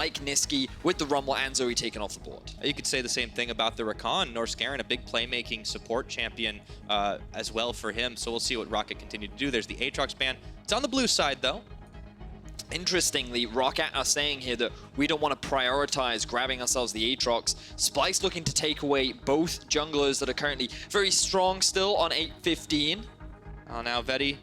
like Nisqy, with the Rumble and Zoe taken off the board. You could say the same thing about the Rakan. Norskeren, a big playmaking support champion as well for him. So we'll see what ROCCAT continue to do. There's the Aatrox ban. It's on the blue side, though. Interestingly, ROCCAT are saying here that we don't want to prioritize grabbing ourselves the Aatrox. Splyce looking to take away both junglers that are currently very strong still on 8-15. Oh, now Vedi,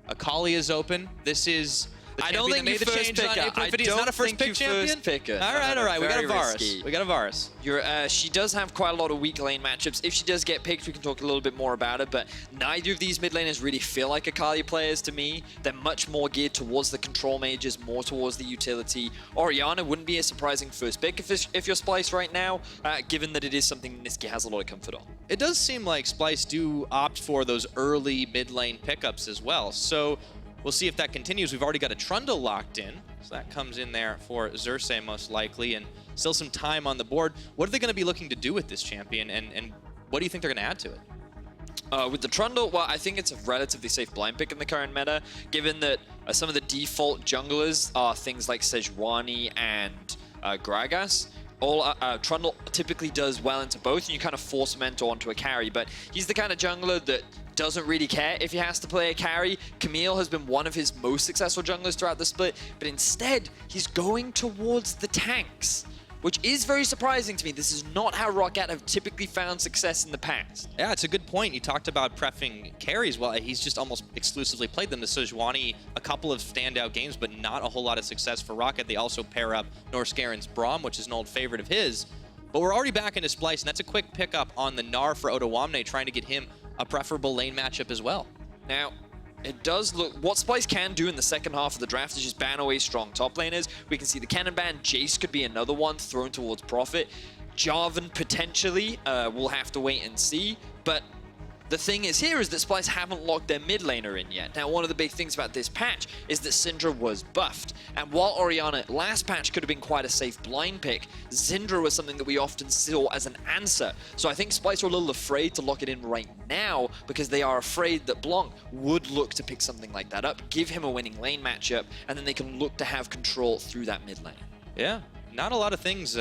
Akali is open. This is... I don't think you first picker. I don't think you first picker. All right. We got a Varus. Risky. We got a Varus. She does have quite a lot of weak lane matchups. If she does get picked, we can talk a little bit more about it, but neither of these mid laners really feel like Akali players to me. They're much more geared towards the control mages, more towards the utility. Orianna wouldn't be a surprising first pick if you're Splyce right now, given that it is something Nisqy has a lot of comfort on. It does seem like Splyce do opt for those early mid lane pickups as well, so we'll see if that continues. We've already got a Trundle locked in, so that comes in there for Xerxe most likely, and still some time on the board. What are they going to be looking to do with this champion, and what do you think they're going to add to it? With the Trundle, well, I think it's a relatively safe blind pick in the current meta, given that some of the default junglers are things like Sejuani and Gragas. Trundle typically does well into both, and you kind of force Memento onto a carry, but he's the kind of jungler that doesn't really care if he has to play a carry. Camille has been one of his most successful junglers throughout the split, but instead, he's going towards the tanks, which is very surprising to me. This is not how ROCCAT have typically found success in the past. Yeah, it's a good point. You talked about preffing carries. Well, he's just almost exclusively played them. The Sejuani, a couple of standout games, but not a whole lot of success for ROCCAT. They also pair up Norskeren's Braum, which is an old favorite of his. But we're already back into Splyce, and that's a quick pickup on the Gnar for Odoamne, trying to get him a preferable lane matchup as well. Now, it does look... What Splyce can do in the second half of the draft is just ban away strong top laners. We can see the cannon ban. Jace could be another one thrown towards Prophet. Jarvan potentially. We'll have to wait and see. But the thing is here is that Splyce haven't locked their mid laner in yet. Now, one of the big things about this patch is that Syndra was buffed. And while Orianna last patch could have been quite a safe blind pick, Syndra was something that we often saw as an answer. So I think Splyce are a little afraid to lock it in right now because they are afraid that Blanc would look to pick something like that up, give him a winning lane matchup, and then they can look to have control through that mid lane. Yeah. Not a lot of things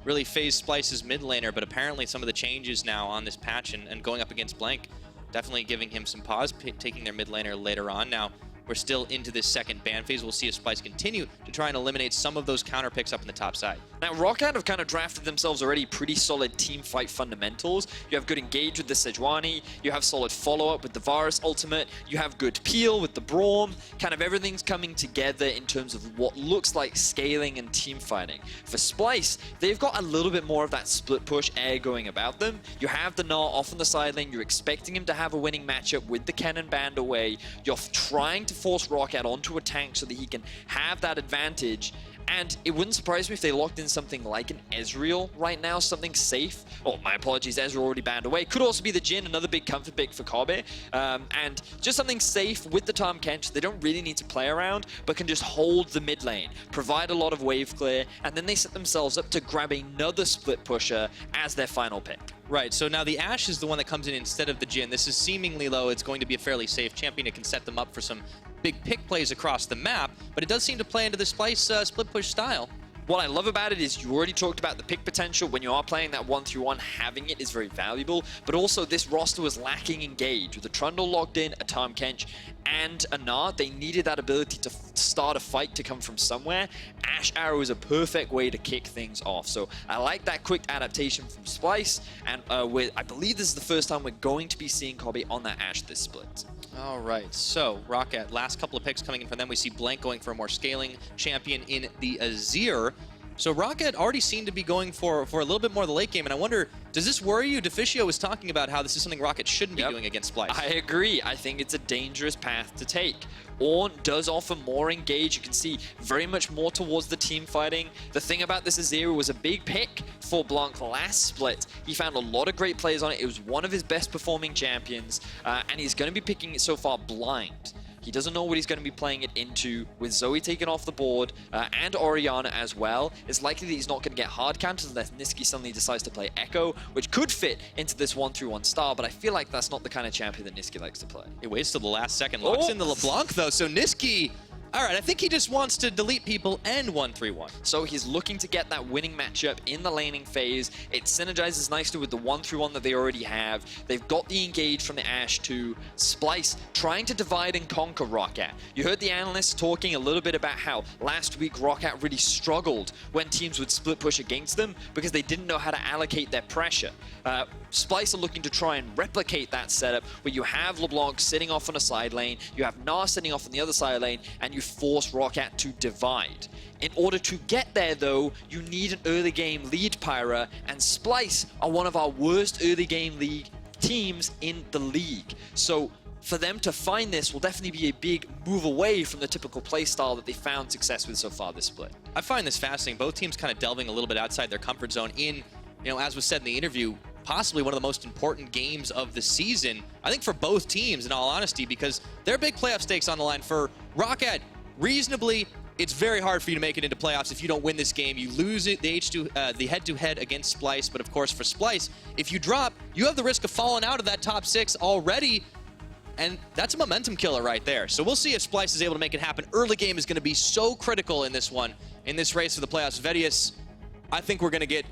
really phase Splyce's mid laner, but apparently some of the changes now on this patch and going up against Blanc, definitely giving him some pause, taking their mid laner later on. Now, we're still into this second ban phase. We'll see if Splyce continue to try and eliminate some of those counter picks up in the top side. Now, ROCCAT have kind of drafted themselves already pretty solid team fight fundamentals. You have good engage with the Sejuani. You have solid follow-up with the Varus ultimate. You have good peel with the Braum. Kind of everything's coming together in terms of what looks like scaling and team fighting. For Splyce, they've got a little bit more of that split push air going about them. You have the Gnar off on the side lane. You're expecting him to have a winning matchup with the cannon band away. You're trying to force ROCCAT onto a tank so that he can have that advantage. And it wouldn't surprise me if they locked in something like an Ezreal right now, something safe. Oh, my apologies, Ezreal already banned away. Could also be the Jhin, another big comfort pick for Kobbe. And just something safe with the Tahm Kench. They don't really need to play around, but can just hold the mid lane, provide a lot of wave clear, and then they set themselves up to grab another split pusher as their final pick. Right, so now the Ashe is the one that comes in instead of the Jhin. This is seemingly low. It's going to be a fairly safe champion. It can set them up for some big pick plays across the map, but it does seem to play into the Splyce split push style. What I love about it is you already talked about the pick potential. When you are playing that 1-3-1, having it is very valuable, but also this roster was lacking engage. With the Trundle locked in, a Tahm Kench, and a Gnar, they needed that ability to start a fight to come from somewhere. Ashe Arrow is a perfect way to kick things off. So I like that quick adaptation from Splyce, and I believe this is the first time we're going to be seeing Kobbe on that Ashe this split. All right, so ROCCAT, last couple of picks coming in from them. We see Blanc going for a more scaling champion in the Azir. So ROCCAT already seemed to be going for a little bit more of the late game, and I wonder, does this worry you? Deficio was talking about how this is something ROCCAT shouldn't be doing against Splyce. I agree. I think it's a dangerous path to take. Ornn does offer more engage. You can see very much more towards the team fighting. The thing about this Azir was a big pick for Blanc last split. He found a lot of great plays on it. It was one of his best performing champions, and he's going to be picking it so far blind. He doesn't know what he's going to be playing it into. With Zoe taken off the board and Orianna as well, it's likely that he's not going to get hard counters unless Nisqy suddenly decides to play Echo, which could fit into this 1-3-1 style, but I feel like that's not the kind of champion that Nisqy likes to play. He waits till the last second, locks in the LeBlanc though, so Nisqy, All right, I think he just wants to delete people and 1-3-1. So he's looking to get that winning matchup in the laning phase. It synergizes nicely with the 1-3-1 that they already have. They've got the engage from the Ashe too. Splyce trying to divide and conquer ROCCAT. You heard the analysts talking a little bit about how last week ROCCAT really struggled when teams would split push against them because they didn't know how to allocate their pressure. Splyce are looking to try and replicate that setup where you have LeBlanc sitting off on a side lane, you have Gnar sitting off on the other side lane, and you force ROCCAT to divide. In order to get there though, you need an early game lead Pyra, and Splyce are one of our worst early game league teams in the league. So for them to find this will definitely be a big move away from the typical playstyle that they found success with so far this split. I find this fascinating. Both teams kind of delving a little bit outside their comfort zone in, as was said in the interview, possibly one of the most important games of the season, I think, for both teams, in all honesty, because there are big playoff stakes on the line. For ROCCAT, reasonably, it's very hard for you to make it into playoffs if you don't win this game. You lose it, the head-to-head against Splyce, but of course for Splyce, if you drop, you have the risk of falling out of that top 6 already, and that's a momentum killer right there. So we'll see if Splyce is able to make it happen. Early game is going to be so critical in this one, in this race for the playoffs. VODS, I think we're going to get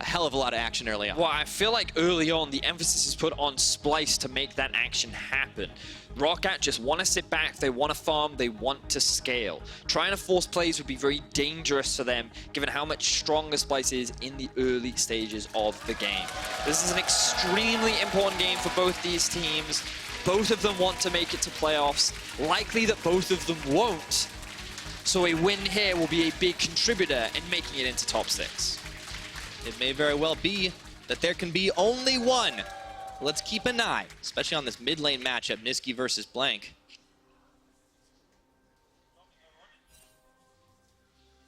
a hell of a lot of action early on. Well, I feel like early on, the emphasis is put on Splyce to make that action happen. ROCCAT just want to sit back, they want to farm, they want to scale. Trying to force plays would be very dangerous for them, given how much stronger Splyce is in the early stages of the game. This is an extremely important game for both these teams. Both of them want to make it to playoffs. Likely that both of them won't. So a win here will be a big contributor in making it into top 6. It may very well be that there can be only one. Let's keep an eye, especially on this mid lane matchup, Nisqy versus Blanc.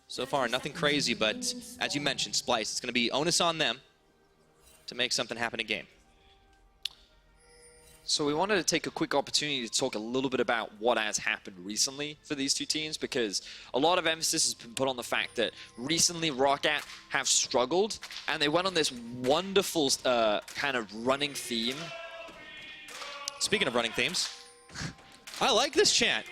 So far, nothing crazy, but as you mentioned, Splyce, it's going to be onus on them to make something happen again. So we wanted to take a quick opportunity to talk a little bit about what has happened recently for these two teams, because a lot of emphasis has been put on the fact that recently ROCCAT have struggled, and they went on this wonderful kind of running theme. Speaking of running themes, I like this chant.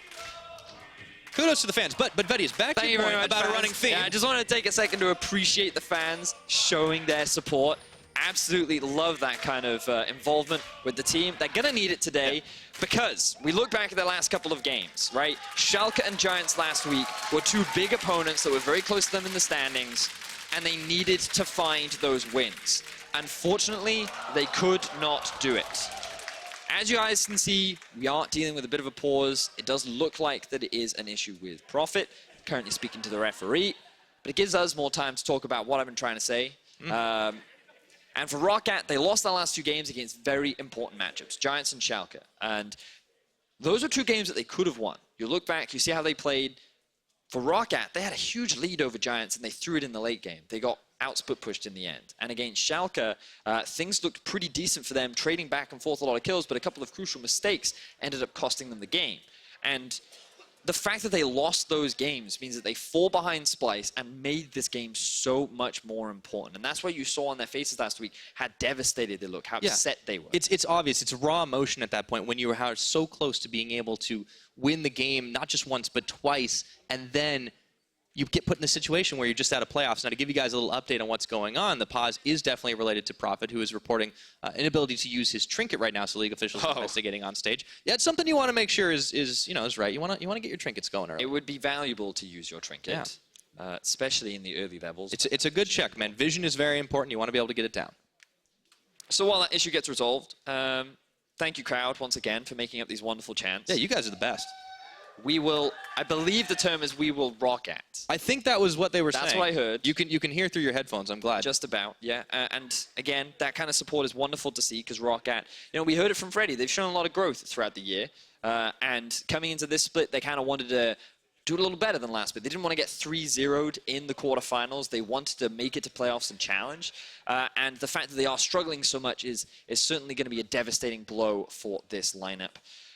Kudos to the fans, but VODS, back to your point about a running theme. Yeah, I just wanted to take a second to appreciate the fans showing their support. Absolutely love that kind of involvement with the team. They're going to need it today because we look back at the last couple of games, right? Schalke and Giants last week were two big opponents that were very close to them in the standings, and they needed to find those wins. Unfortunately, they could not do it. As you guys can see, we are dealing with a bit of a pause. It does look like that it is an issue with Profit, currently speaking to the referee, but it gives us more time to talk about what I've been trying to say. And for ROCCAT, they lost their last 2 games against very important matchups, Giants and Schalke. And those are 2 games that they could have won. You look back, you see how they played. For ROCCAT, they had a huge lead over Giants, and they threw it in the late game. They got outsplit pushed in the end. And against Schalke, things looked pretty decent for them, trading back and forth a lot of kills, but a couple of crucial mistakes ended up costing them the game. And the fact that they lost those games means that they fall behind Splyce and made this game so much more important. And that's what you saw on their faces last week, how devastated they look, how upset they were. It's obvious. It's raw emotion at that point when you were so close to being able to win the game, not just once, but twice, and then you get put in a situation where you're just out of playoffs. Now, to give you guys a little update on what's going on, the pause is definitely related to Profit, who is reporting inability to use his trinket right now, so league officials are investigating on stage. Yeah, it's something you want to make sure is right. You want to get your trinkets going early. It would be valuable to use your trinket, especially in the early levels. It's a good check, man. Vision is very important. You want to be able to get it down. So while that issue gets resolved, thank you, crowd, once again, for making up these wonderful chants. Yeah, you guys are the best. We will, I believe the term is we will ROCCAT. I think that was what they were saying. That's what I heard. You can hear through your headphones, I'm glad. Just about, yeah. And again, that kind of support is wonderful to see because ROCCAT, we heard it from Freddie. They've shown a lot of growth throughout the year. And coming into this split, they kind of wanted to do a little better than last split. They didn't want to get 3-0'd in the quarterfinals. They wanted to make it to playoffs and challenge. And the fact that they are struggling so much is certainly going to be a devastating blow for this lineup.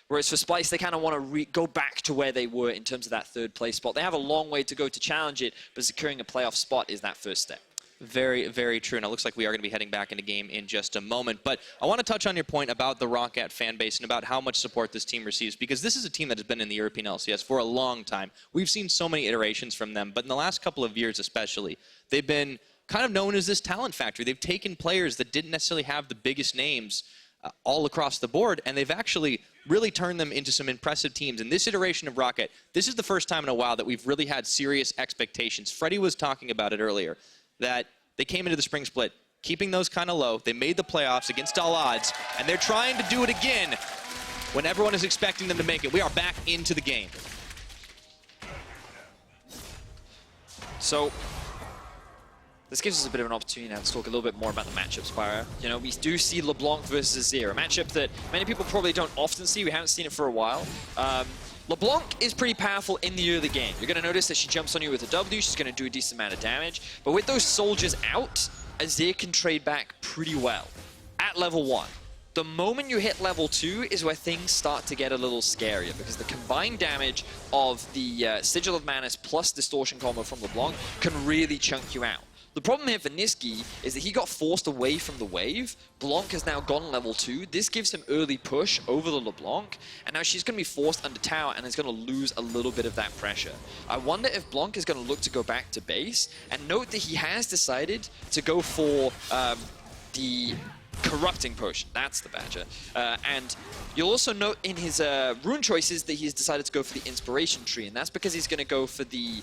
Whereas for Splyce, they kind of want to go back to where they were in terms of that 3rd place spot. They have a long way to go to challenge it, but securing a playoff spot is that first step. Very, very true. And it looks like we are going to be heading back into game in just a moment. But I want to touch on your point about the ROCCAT fan base and about how much support this team receives, because this is a team that has been in the European LCS for a long time. We've seen so many iterations from them, but in the last couple of years especially, they've been kind of known as this talent factory. They've taken players that didn't necessarily have the biggest names all across the board, and they've actually really turned them into some impressive teams. And this iteration of ROCCAT, this is the first time in a while that we've really had serious expectations. Freddie was talking about it earlier, that they came into the spring split keeping those kind of low. They made the playoffs against all odds, and they're trying to do it again when everyone is expecting them to make it. We are back into the game. So this gives us a bit of an opportunity now to talk a little bit more about the matchup, Spyro. You know, we do see LeBlanc versus Azir, a matchup that many people probably don't often see. We haven't seen it for a while. LeBlanc is pretty powerful in the early game. You're going to notice that she jumps on you with a W. She's going to do a decent amount of damage. But with those soldiers out, Azir can trade back pretty well at level 1. The moment you hit level 2 is where things start to get a little scarier, because the combined damage of the Sigil of Manus plus Distortion combo from LeBlanc can really chunk you out. The problem here for Nisqy is that he got forced away from the wave. Blanc has now gone level 2. This gives him early push over the LeBlanc, and now she's going to be forced under tower and is going to lose a little bit of that pressure. I wonder if Blanc is going to look to go back to base, and note that he has decided to go for the Corrupting Potion. That's the Badger. And you'll also note in his rune choices that he's decided to go for the Inspiration Tree, and that's because he's going to go for the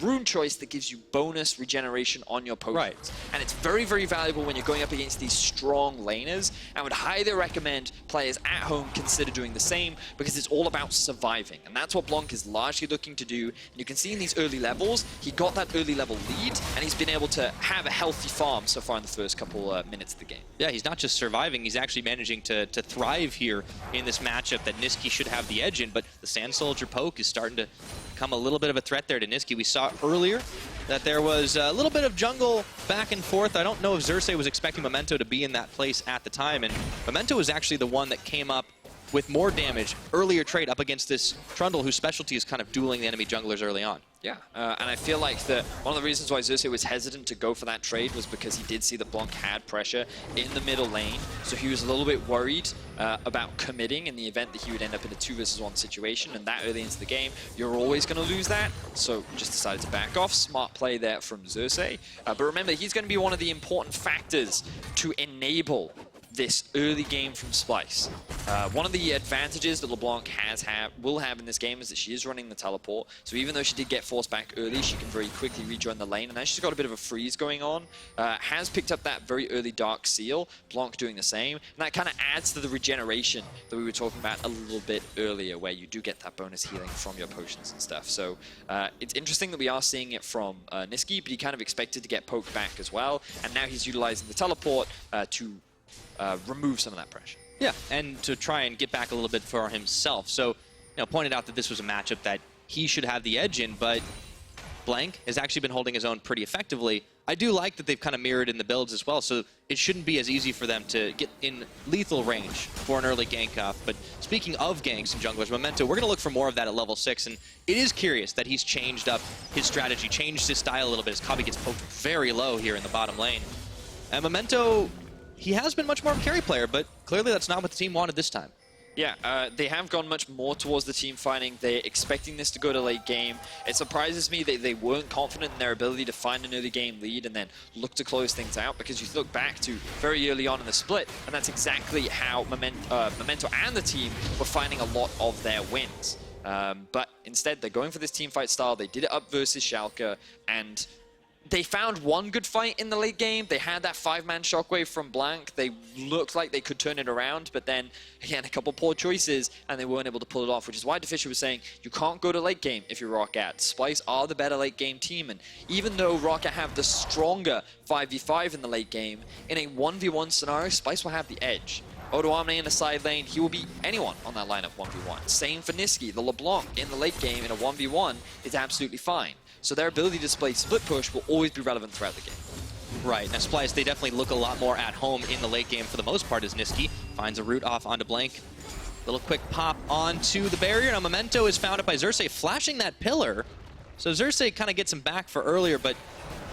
rune choice that gives you bonus regeneration on your potions. Right. And it's very, very valuable when you're going up against these strong laners, and would highly recommend players at home consider doing the same, because it's all about surviving. And that's what Blanc is largely looking to do. And you can see in these early levels, he got that early level lead, and he's been able to have a healthy farm so far in the first couple minutes of the game. Yeah, he's not just surviving, he's actually managing to thrive here in this matchup that Nisqy should have the edge in, but the Sand Soldier poke is starting to become a little bit of a threat there to Nisqy. We saw earlier that there was a little bit of jungle back and forth. I don't know if Xerxe was expecting Memento to be in that place at the time, and Memento was actually the one that came up with more damage earlier trade up against this Trundle, whose specialty is kind of dueling the enemy junglers early on. Yeah, and I feel like that one of the reasons why Xerxe was hesitant to go for that trade was because he did see that Blanc had pressure in the middle lane, so he was a little bit worried about committing in the event that he would end up in a 2 versus 1 situation, and that early into the game, you're always going to lose that, so just decided to back off. Smart play there from Xerxe, but remember, he's going to be one of the important factors to enable this early game from Splyce. One of the advantages that LeBlanc will have in this game is that she is running the teleport, so even though she did get forced back early, she can very quickly rejoin the lane, and now she's got a bit of a freeze going on. Has picked up that very early Dark Seal, Blanc doing the same, and that kind of adds to the regeneration that we were talking about a little bit earlier, where you do get that bonus healing from your potions and stuff. So it's interesting that we are seeing it from Nisqy, but he kind of expected to get poked back as well, and now he's utilizing the teleport to remove some of that pressure. Yeah, and to try and get back a little bit for himself. So, pointed out that this was a matchup that he should have the edge in, but Blanc has actually been holding his own pretty effectively. I do like that they've kind of mirrored in the builds as well, so it shouldn't be as easy for them to get in lethal range for an early gank off. But speaking of ganks and junglers, Memento, we're going to look for more of that at level 6, and it is curious that he's changed up his strategy, changed his style a little bit as Kobbe gets poked very low here in the bottom lane. And Memento, he has been much more of a carry player, but clearly that's not what the team wanted this time. Yeah, they have gone much more towards the team fighting. They're expecting this to go to late game. It surprises me that they weren't confident in their ability to find an early game lead and then look to close things out, because you look back to very early on in the split, and that's exactly how Memento and the team were finding a lot of their wins. But instead, they're going for this team fight style. They did it up versus Schalke, and they found one good fight in the late game. They had that 5-man shockwave from Blanc. They looked like they could turn it around, but then, again, a couple poor choices, and they weren't able to pull it off, which is why Deficia was saying, you can't go to late game if you're ROCCAT. Splyce are the better late game team, and even though ROCCAT have the stronger 5v5 in the late game, in a 1v1 scenario, Splyce will have the edge. Odoamne in the side lane, he will beat anyone on that lineup 1v1. Same for Nisqy. The LeBlanc in the late game in a 1v1 is absolutely fine. So their ability to display split push will always be relevant throughout the game. Right. Now, Splyce, they definitely look a lot more at home in the late game for the most part, as Nisqy finds a route off onto Blanc. Little quick pop onto the barrier. Now, Memento is found up by Xerxe, flashing that pillar. So Xerxe kind of gets him back for earlier, but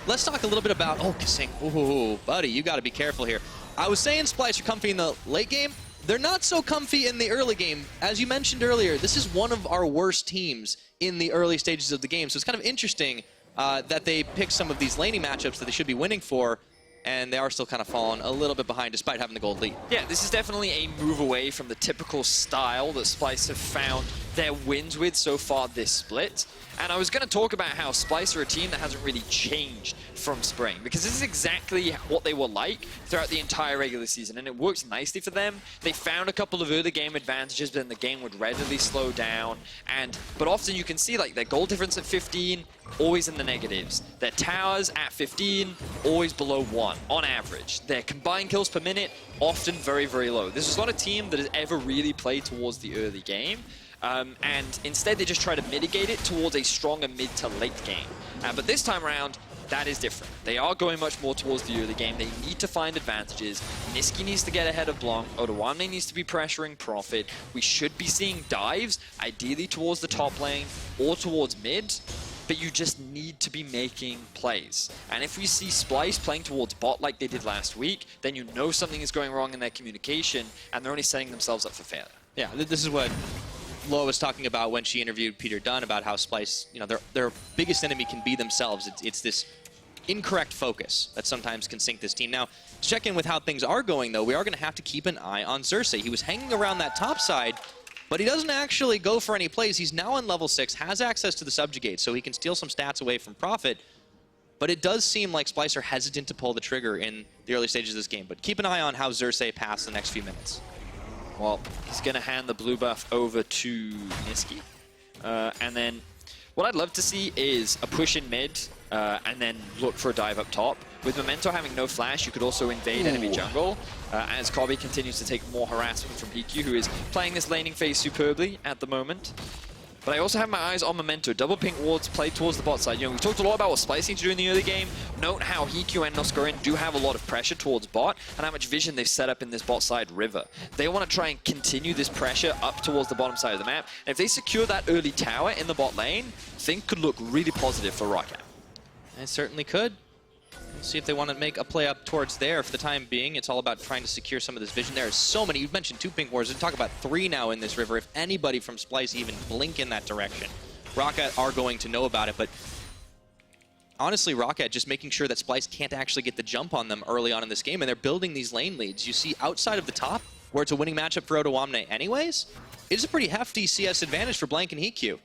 let's talk a little bit about, oh, Kasing. Ooh, buddy, you got to be careful here. I was saying Splyce are comfy in the late game. They're not so comfy in the early game. As you mentioned earlier, this is one of our worst teams in the early stages of the game. So it's kind of interesting that they pick some of these laning matchups that they should be winning for, and they are still kind of falling a little bit behind despite having the gold lead. Yeah, this is definitely a move away from the typical style that Splyce have found their wins with so far this split. And I was going to talk about how Splyce are a team that hasn't really changed from spring, because this is exactly what they were like throughout the entire regular season, and it works nicely for them. They found a couple of early game advantages, but then the game would readily slow down. But often you can see like their goal difference at 15, always in the negatives. Their towers at 15, always below 1 on average. Their combined kills per minute, often very, very low. This is not a team that has ever really played towards the early game. And instead they just try to mitigate it towards a stronger mid to late game. But this time around, that is different. They are going much more towards the early game. They need to find advantages. Nisqy needs to get ahead of Blanc. Odoamne needs to be pressuring Profit. We should be seeing dives, ideally towards the top lane or towards mid, but you just need to be making plays. And if we see Splyce playing towards bot like they did last week, then you know something is going wrong in their communication, and they're only setting themselves up for failure. Yeah, this is what Loa was talking about when she interviewed Peter Dunn about how Splyce, you know, their biggest enemy can be themselves. It's this incorrect focus that sometimes can sink this team. Now, to check in with how things are going, though, we are going to have to keep an eye on Xerxe. He was hanging around that top side, but he doesn't actually go for any plays. He's now on level 6, has access to the subjugate, so he can steal some stats away from Profit. But it does seem like Splyce are hesitant to pull the trigger in the early stages of this game. But keep an eye on how Xerxe passes the next few minutes. Well, he's going to hand the blue buff over to Nisqy. And then what I'd love to see is a push in mid and then look for a dive up top. With Memento having no flash, you could also invade enemy jungle as Kobbe continues to take more harassment from Heaq, who is playing this laning phase superbly at the moment. But I also have my eyes on Memento. Double pink wards played towards the bot side. You know, we've talked a lot about what Splyce need to do in the early game. Note how Heaq and Norskeren do have a lot of pressure towards bot, and how much vision they've set up in this bot side river. They want to try and continue this pressure up towards the bottom side of the map. And if they secure that early tower in the bot lane, things could look really positive for ROCCAT. It certainly could. Let's see if they want to make a play up towards there. For the time being, it's all about trying to secure some of this vision. There are so many. You've mentioned 2 pink wards. We talk about 3 now in this river. If anybody from Splyce even blink in that direction, ROCCAT are going to know about it. But honestly, ROCCAT just making sure that Splyce can't actually get the jump on them early on in this game, and they're building these lane leads. You see outside of the top, where it's a winning matchup for Odoamne anyways, it's a pretty hefty CS advantage for Blanc and Heaq.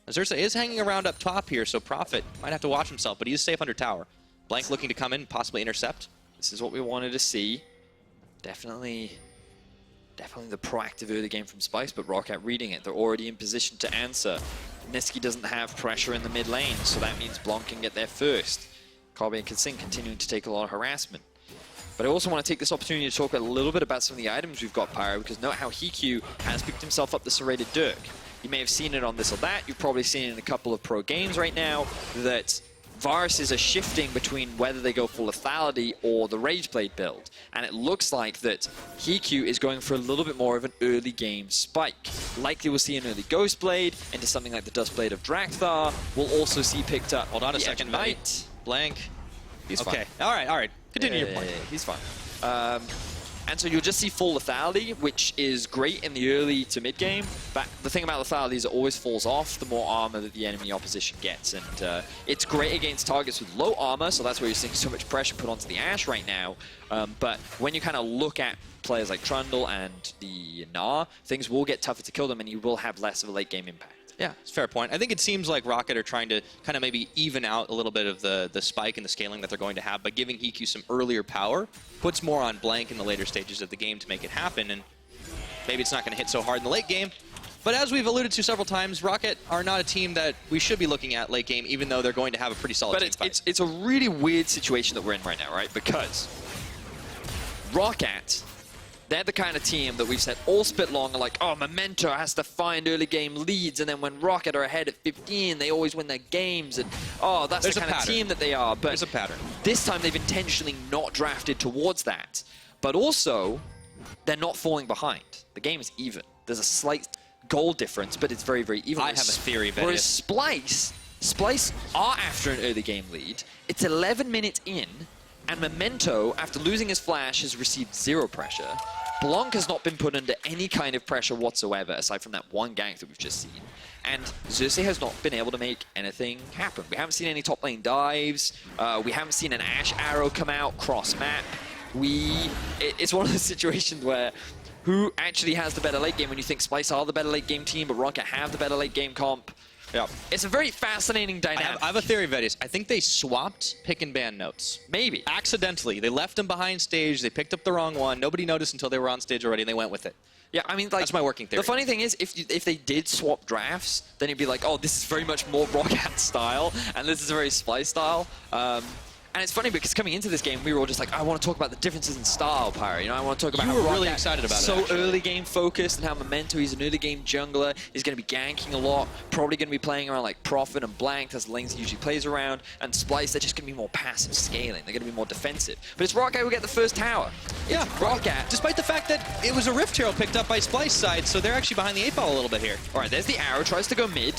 Xerxe is hanging around up top here, so Profit might have to watch himself, but he is safe under tower. Blanc looking to come in, possibly intercept. This is what we wanted to see. Definitely the proactive early game from Splyce, but ROCCAT reading it. They're already in position to answer. Nisqy doesn't have pressure in the mid lane, so that means Blanc can get there first. Kobbe and Kasing continuing to take a lot of harassment. But I also want to take this opportunity to talk a little bit about some of the items we've got, Pyro, because note how Heaq has picked himself up the serrated Dirk. You may have seen it on this or that. You've probably seen it in a couple of pro games right now that Varuses are shifting between whether they go for lethality or the Rageblade build. And it looks like that Heaq is going for a little bit more of an early game spike. Likely we'll see an early Ghostblade into something like the Dustblade of Drakthar. We'll also see picked up. Hold on a second, Knight. Blanc. He's okay. fine. All right. Continue your point. Yeah, he's fine. And so you'll just see full lethality, which is great in the early to mid game. But the thing about lethality is it always falls off the more armor that the enemy opposition gets. And it's great against targets with low armor, so that's where you're seeing so much pressure put onto the Ashe right now. But when you kind of look at players like Trundle and the Gnar, things will get tougher to kill them, and you will have less of a late game impact. Yeah, it's a fair point. I think it seems like ROCCAT are trying to kind of maybe even out a little bit of the spike and the scaling that they're going to have by giving Heaq some earlier power, puts more on Blanc in the later stages of the game to make it happen, and maybe it's not going to hit so hard in the late game. But as we've alluded to several times, ROCCAT are not a team that we should be looking at late game, even though they're going to have a pretty solid team fight. It's a really weird situation that we're in right now, right? Because ROCCAT, they're the kind of team that we've said all spit long are like, oh, Memento has to find early game leads, and then when ROCCAT are ahead at 15, they always win their games, and oh, that's the kind of team that they are. But there's a pattern. This time they've intentionally not drafted towards that. But also, they're not falling behind. The game is even. There's a slight goal difference, but it's very, very even. I have a theory, Vegas. Whereas Splyce, Splyce are after an early game lead. It's 11 minutes in, and Memento, after losing his flash, has received 0 pressure. Blanc has not been put under any kind of pressure whatsoever, aside from that one gank that we've just seen. And Xerxe has not been able to make anything happen. We haven't seen any top lane dives. We haven't seen an Ashe arrow come out cross-map. It's one of those situations where who actually has the better late game when you think Splyce are the better late game team, but ROCCAT have the better late game comp. Yeah. It's a very fascinating dynamic. I have a theory, VODS. I think they swapped pick and ban notes. Maybe. Accidentally. They left them behind stage. They picked up the wrong one. Nobody noticed until they were on stage already, and they went with it. Yeah, I mean, like, that's my working theory. The funny thing is, if they did swap drafts, then it'd be like, oh, this is very much more ROCCAT style, and this is a very Splyce style. And it's funny because coming into this game, we were all just like, I want to talk about the differences in style, Pyre. You know, I want to talk about how you were ROCCAT really excited about so it, actually. early game focused, and how Memento, he's an early game jungler, he's going to be ganking a lot, probably going to be playing around like Prophet and Blanc, that's the lanes he usually plays around, and Splyce, they're just going to be more passive scaling, they're going to be more defensive. But it's ROCCAT who get the first tower. Yeah, ROCCAT. Despite the fact that it was a Rift Hero picked up by Splyce side, so they're actually behind the 8-ball a little bit here. All right, there's the arrow, tries to go mid.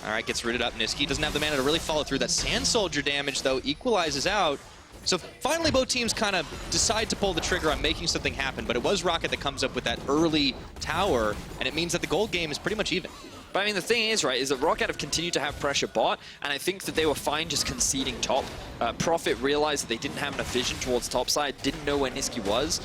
All right, gets rooted up. Nisqy doesn't have the mana to really follow through. That Sand Soldier damage, though, equalizes out. So finally, both teams kind of decide to pull the trigger on making something happen, but it was ROCCAT that comes up with that early tower, and it means that the gold game is pretty much even. But I mean, the thing is, right, is that ROCCAT have continued to have pressure bot, and I think that they were fine just conceding top. Prophet realized that they didn't have enough vision towards top side, didn't know where Nisqy was,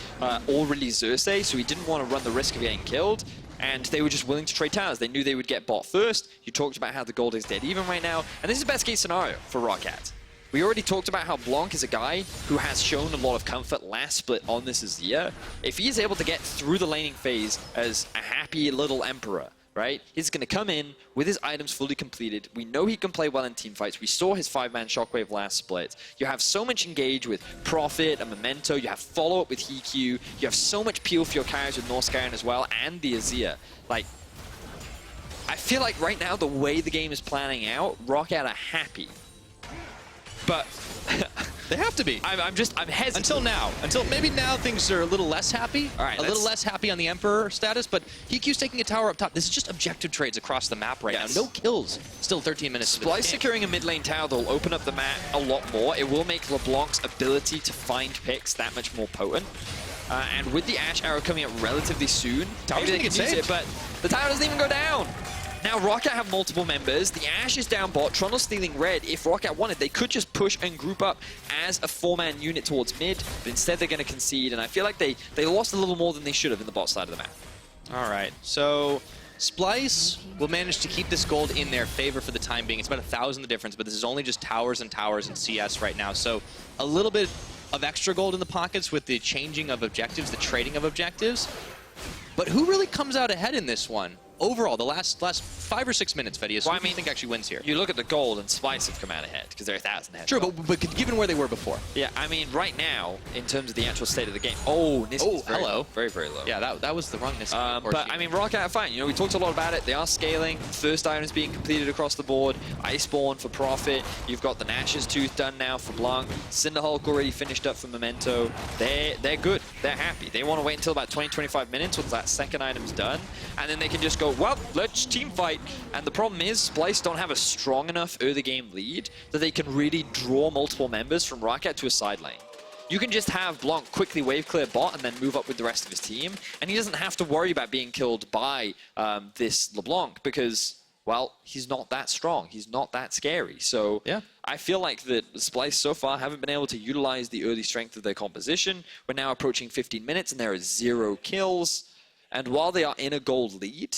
or really Xerxe, so he didn't want to run the risk of getting killed. And they were just willing to trade towers. They knew they would get bot first. You talked about how the gold is dead even right now, and this is the best case scenario for ROCCAT. We already talked about how Blanc is a guy who has shown a lot of comfort last split on this Azir. If he is able to get through the laning phase as a happy little emperor, right? He's going to come in with his items fully completed. We know he can play well in teamfights. We saw his 5-man shockwave last split. You have so much engage with Prophet and Memento. You have follow-up with Heaq. You have so much peel for your carries with Norskeren as well, and the Azir. Like, I feel like right now, the way the game is planning out, ROCCAT are happy. But they have to be. I'm hesitant. Until now. Until maybe now things are a little less happy. All right, a little less happy on the Emperor status, but Heaq's taking a tower up top. This is just objective trades across the map right now. No kills. Still 13 minutes. Splyce securing a mid lane tower, they'll open up the map a lot more. It will make LeBlanc's ability to find picks that much more potent. And with the Ashe arrow coming out relatively soon, maybe they can use it, but the tower doesn't even go down. Now, ROCCAT have multiple members. The Ashe is down bot. Trundle stealing red. If ROCCAT wanted, they could just push and group up as a 4-man unit towards mid, but instead they're going to concede, and I feel like they lost a little more than they should have in the bot side of the map. All right, so Splyce will manage to keep this gold in their favor for the time being. It's about 1,000 the difference, but this is only just towers and towers in CS right now, so a little bit of extra gold in the pockets with the changing of objectives, the trading of objectives. But who really comes out ahead in this one? Overall, the last 5 or 6 minutes, VODS, who do you think actually wins here? You look at the gold, and Splyce have come out ahead, because they're 1,000 ahead. True, but given where they were before. Yeah, I mean, right now, in terms of the actual state of the game, Nisqy's very low. Very, very low. Yeah, that was the wrong Nisqy. But, I mean, ROCCAT are fine. You know, we talked a lot about it. They are scaling. First items being completed across the board. Iceborne for Prophet. You've got the Nash's Tooth done now for Blanc. Cinderhulk already finished up for Memento. They're good. They're happy. They want to wait until about 20-25 minutes once that second item's done, and then they can just go, well, let's team fight. And the problem is Splyce don't have a strong enough early game lead that they can really draw multiple members from ROCCAT to a side lane. You can just have Blanc quickly wave clear bot and then move up with the rest of his team, and he doesn't have to worry about being killed by this LeBlanc because, well, he's not that strong. He's not that scary. So yeah, I feel like that Splyce so far haven't been able to utilize the early strength of their composition. We're now approaching 15 minutes and there are 0 kills. And while they are in a gold lead,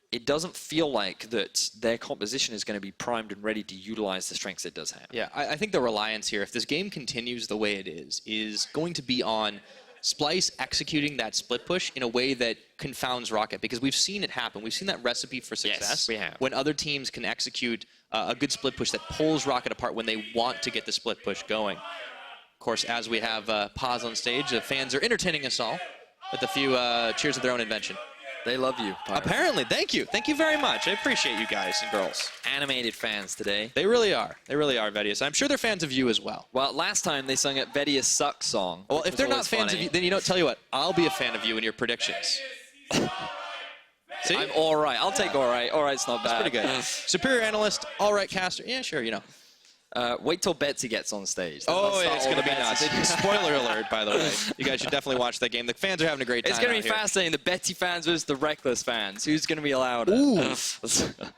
it doesn't feel like that their composition is going to be primed and ready to utilize the strengths it does have. Yeah, I think the reliance here, if this game continues the way it is going to be on Splyce executing that split push in a way that confounds ROCCAT, because we've seen it happen. We've seen that recipe for success. Yes, we have. When other teams can execute a good split push that pulls ROCCAT apart when they want to get the split push going. Of course, as we have Paz on stage, the fans are entertaining us all with a few cheers of their own invention. They love you, Pyre. Apparently. Thank you. Thank you very much. I appreciate you guys and girls. Animated fans today. They really are. They really are, VODS. I'm sure they're fans of you as well. Well, last time they sung a VODS Sucks song. Well, if they're not fans of you, then tell you what, I'll be a fan of you and your predictions. See? I'm all right. I'll take all right. All right's not bad. Pretty good. Superior analyst, all right caster. Yeah, sure, you know. Wait till Betsy gets on stage. Oh, yeah, it's going to be nuts. Spoiler alert, by the way. You guys should definitely watch that game. The fans are having a great time. It's going to be here. fascinating. The Betsy fans versus the Reckless fans. Who's going to be allowed? Ooh.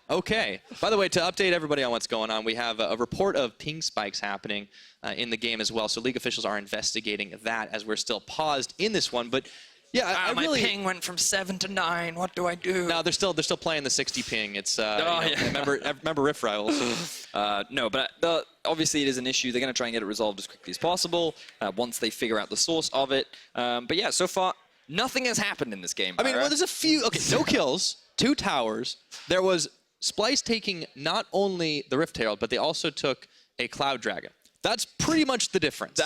Okay. By the way, to update everybody on what's going on, we have a report of ping spikes happening in the game as well. So League officials are investigating that as we're still paused in this one. But yeah, my ping went from 7 to 9. What do I do? No, they're still playing the 60 ping. It's yeah. remember Rift Rivals. No, but obviously it is an issue. They're going to try and get it resolved as quickly as possible once they figure out the source of it. But yeah, so far nothing has happened in this game. I mean, well, there's a few. Okay, no kills, 2 towers. There was Splyce taking not only the Rift Herald, but they also took a Cloud Dragon. That's pretty much the difference.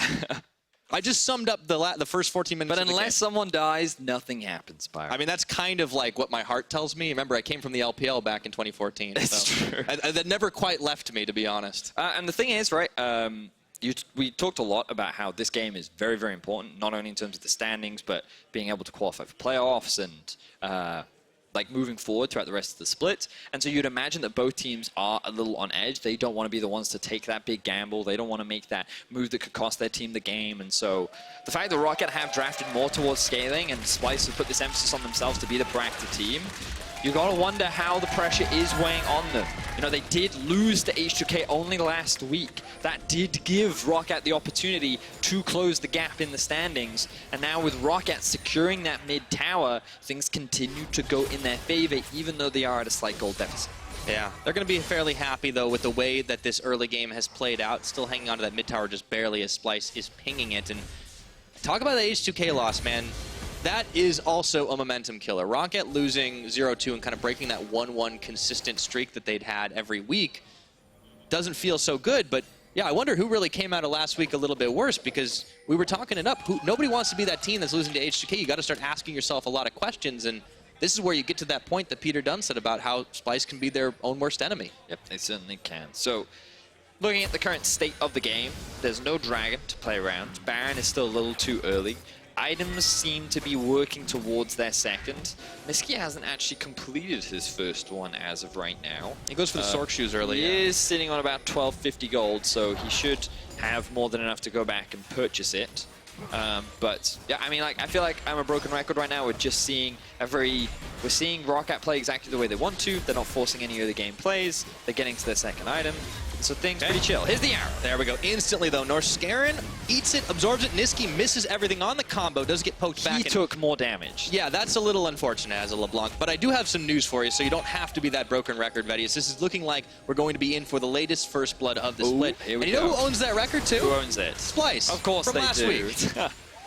I just summed up the first 14 minutes. But unless someone dies, nothing happens, Pyro. I mean, that's kind of like what my heart tells me. Remember, I came from the LPL back in 2014. That's true. That never quite left me, to be honest. And the thing is, right, we talked a lot about how this game is very, very important, not only in terms of the standings, but being able to qualify for playoffs and like moving forward throughout the rest of the split. And so you'd imagine that both teams are a little on edge. They don't want to be the ones to take that big gamble. They don't want to make that move that could cost their team the game. And so the fact that ROCCAT have drafted more towards scaling and Splyce have put this emphasis on themselves to be the proactive team, you gotta wonder how the pressure is weighing on them. You know, they did lose to H2K only last week. That did give ROCCAT the opportunity to close the gap in the standings. And now with ROCCAT securing that mid tower, things continue to go in their favor, even though they are at a slight gold deficit. Yeah, they're going to be fairly happy, though, with the way that this early game has played out. Still hanging on to that mid tower just barely as Splyce is pinging it. And talk about the H2K loss, man. That is also a momentum killer. ROCCAT losing 0-2 and kind of breaking that 1-1 consistent streak that they'd had every week doesn't feel so good. But yeah, I wonder who really came out of last week a little bit worse, because we were talking it up. Nobody wants to be that team that's losing to H2K. You got to start asking yourself a lot of questions, and this is where you get to that point that Peter Dunn said about how Splyce can be their own worst enemy. Yep, they certainly can. So looking at the current state of the game, there's no dragon to play around. Baron is still a little too early. Items seem to be working towards their second. Nisqy hasn't actually completed his first one as of right now. He goes for the Sork shoes early. He is sitting on about 1250 gold, so he should have more than enough to go back and purchase it. But yeah, I mean, like, I feel like I'm a broken record right now. We're just seeing we're seeing ROCCAT play exactly the way they want to. They're not forcing any of the game plays. They're getting to their second item. So things pretty chill. Here's the arrow. There we go. Instantly, though, Norskeren eats it, absorbs it. Nisqy misses everything on the combo, does get poked back. He took more damage. Yeah, that's a little unfortunate as a LeBlanc. But I do have some news for you, so you don't have to be that broken record, Vedius. This is looking like we're going to be in for the latest first blood of the split. Here we and you know who owns that record, too? Who owns it? Splyce. Of course from they last do. week.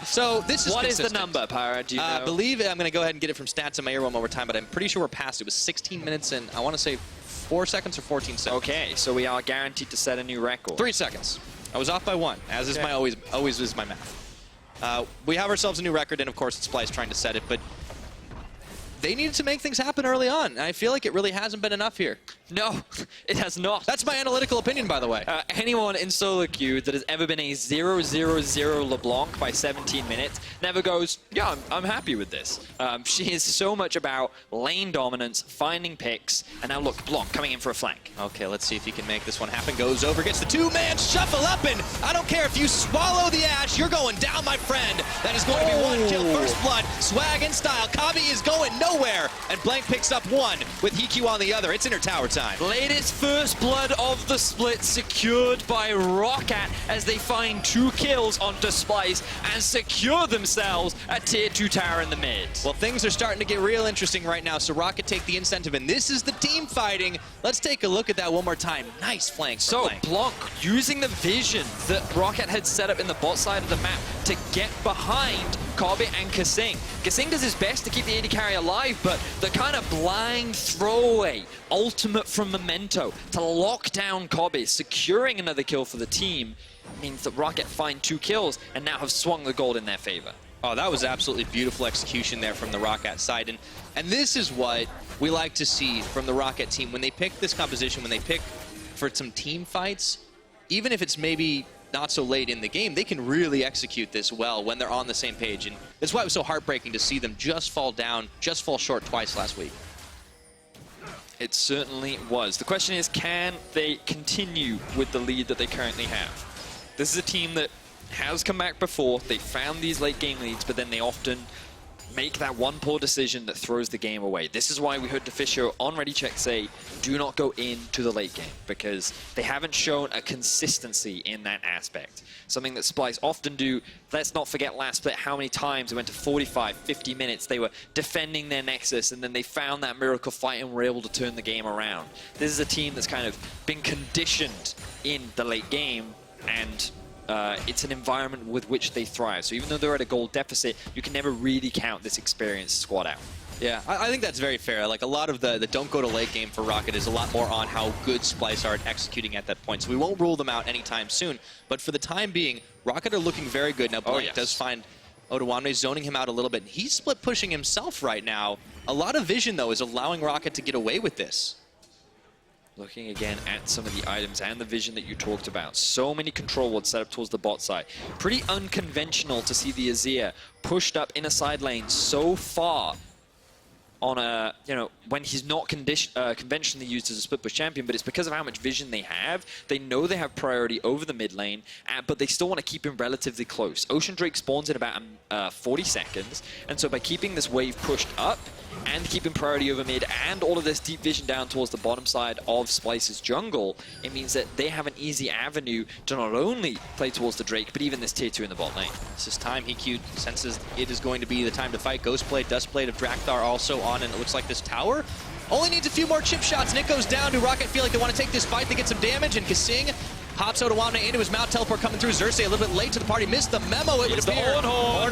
So this is What consistent. is the number, Pyra? Do you know? I believe I'm going to go ahead and get it from stats in my ear one more time, but I'm pretty sure we're past. It was 16 minutes and I want to say 4 seconds or 14 seconds. Okay, so we are guaranteed to set a new record. 3 seconds. I was off by 1, as is my always is my math. We have ourselves a new record, and of course it's Splyce trying to set it, but they needed to make things happen early on, and I feel like it really hasn't been enough here. No, it has not. That's my analytical opinion, by the way. Anyone in solo queue that has ever been a 0-0-0 LeBlanc by 17 minutes never goes, yeah, I'm happy with this. She is so much about lane dominance, finding picks, and now look, Blanc coming in for a flank. Okay, let's see if he can make this one happen. Goes over, gets the 2-man shuffle up, and I don't care if you swallow the Ashe, you're going down, my friend. That is going to be 1 kill, first blood, swag in style. Kobbe is going nowhere, and Blanc picks up 1 with Heaq on the other. It's inner tower time. Latest first blood of the split secured by ROCCAT as they find 2 kills onto Splyce and secure themselves a tier 2 tower in the mid. Well, things are starting to get real interesting right now, so ROCCAT take the incentive, and this is the team fighting. Let's take a look at that one more time. Nice flank for Blanc. Blanc using the vision that ROCCAT had set up in the bot side of the map to get behind Kobbe and Kasing. Kasing does his best to keep the AD carry alive, but the kind of blind throwaway ultimate from Memento to lock down Kobbe, securing another kill for the team, means that ROCCAT find 2 kills and now have swung the gold in their favor. Oh, that was absolutely beautiful execution there from the ROCCAT side. And this is what we like to see from the ROCCAT team. When they pick this composition, when they pick for some team fights, even if it's maybe not so late in the game, they can really execute this well when they're on the same page. And that's why it was so heartbreaking to see them just fall down, just fall short twice last week. It certainly was. The question is, can they continue with the lead that they currently have? This is a team that has come back before. They found these late game leads, but then they often make that one poor decision that throws the game away. This is why we heard Deficio on Ready Check say, do not go into the late game, because they haven't shown a consistency in that aspect. Something that Splyce often do. Let's not forget last split how many times it went to 45, 50 minutes. They were defending their Nexus, and then they found that miracle fight and were able to turn the game around. This is a team that's kind of been conditioned in the late game, and it's an environment with which they thrive. So even though they're at a goal deficit, you can never really count this experienced squad out. Yeah, I think that's very fair. Like, a lot of the don't go to late game for ROCCAT is a lot more on how good Splyce are at executing at that point. So we won't rule them out anytime soon. But for the time being, ROCCAT are looking very good. Now, Blanc does find Odoamne zoning him out a little bit. He's split pushing himself right now. A lot of vision, though, is allowing ROCCAT to get away with this. Looking again at some of the items and the vision that you talked about. So many control wards set up towards the bot side. Pretty unconventional to see the Azir pushed up in a side lane so far on a, when he's not conventionally used as a split push champion, but it's because of how much vision they have. They know they have priority over the mid lane, but they still want to keep him relatively close. Ocean Drake spawns in about 40 seconds, and so by keeping this wave pushed up and keeping priority over mid and all of this deep vision down towards the bottom side of Splyce's jungle, it means that they have an easy avenue to not only play towards the Drake, but even this tier 2 in the bot lane. This is time. Heaq senses it is going to be the time to fight. Ghostblade, Dustblade of Drakthar also on, and it looks like this tower only needs a few more chip shots. Nick goes down. Do ROCCAT feel like they want to take this fight? They get some damage, and Kasing pops Odoamne into his mount. Teleport coming through. Xerxe a little bit late to the party. Missed the memo, it would appear.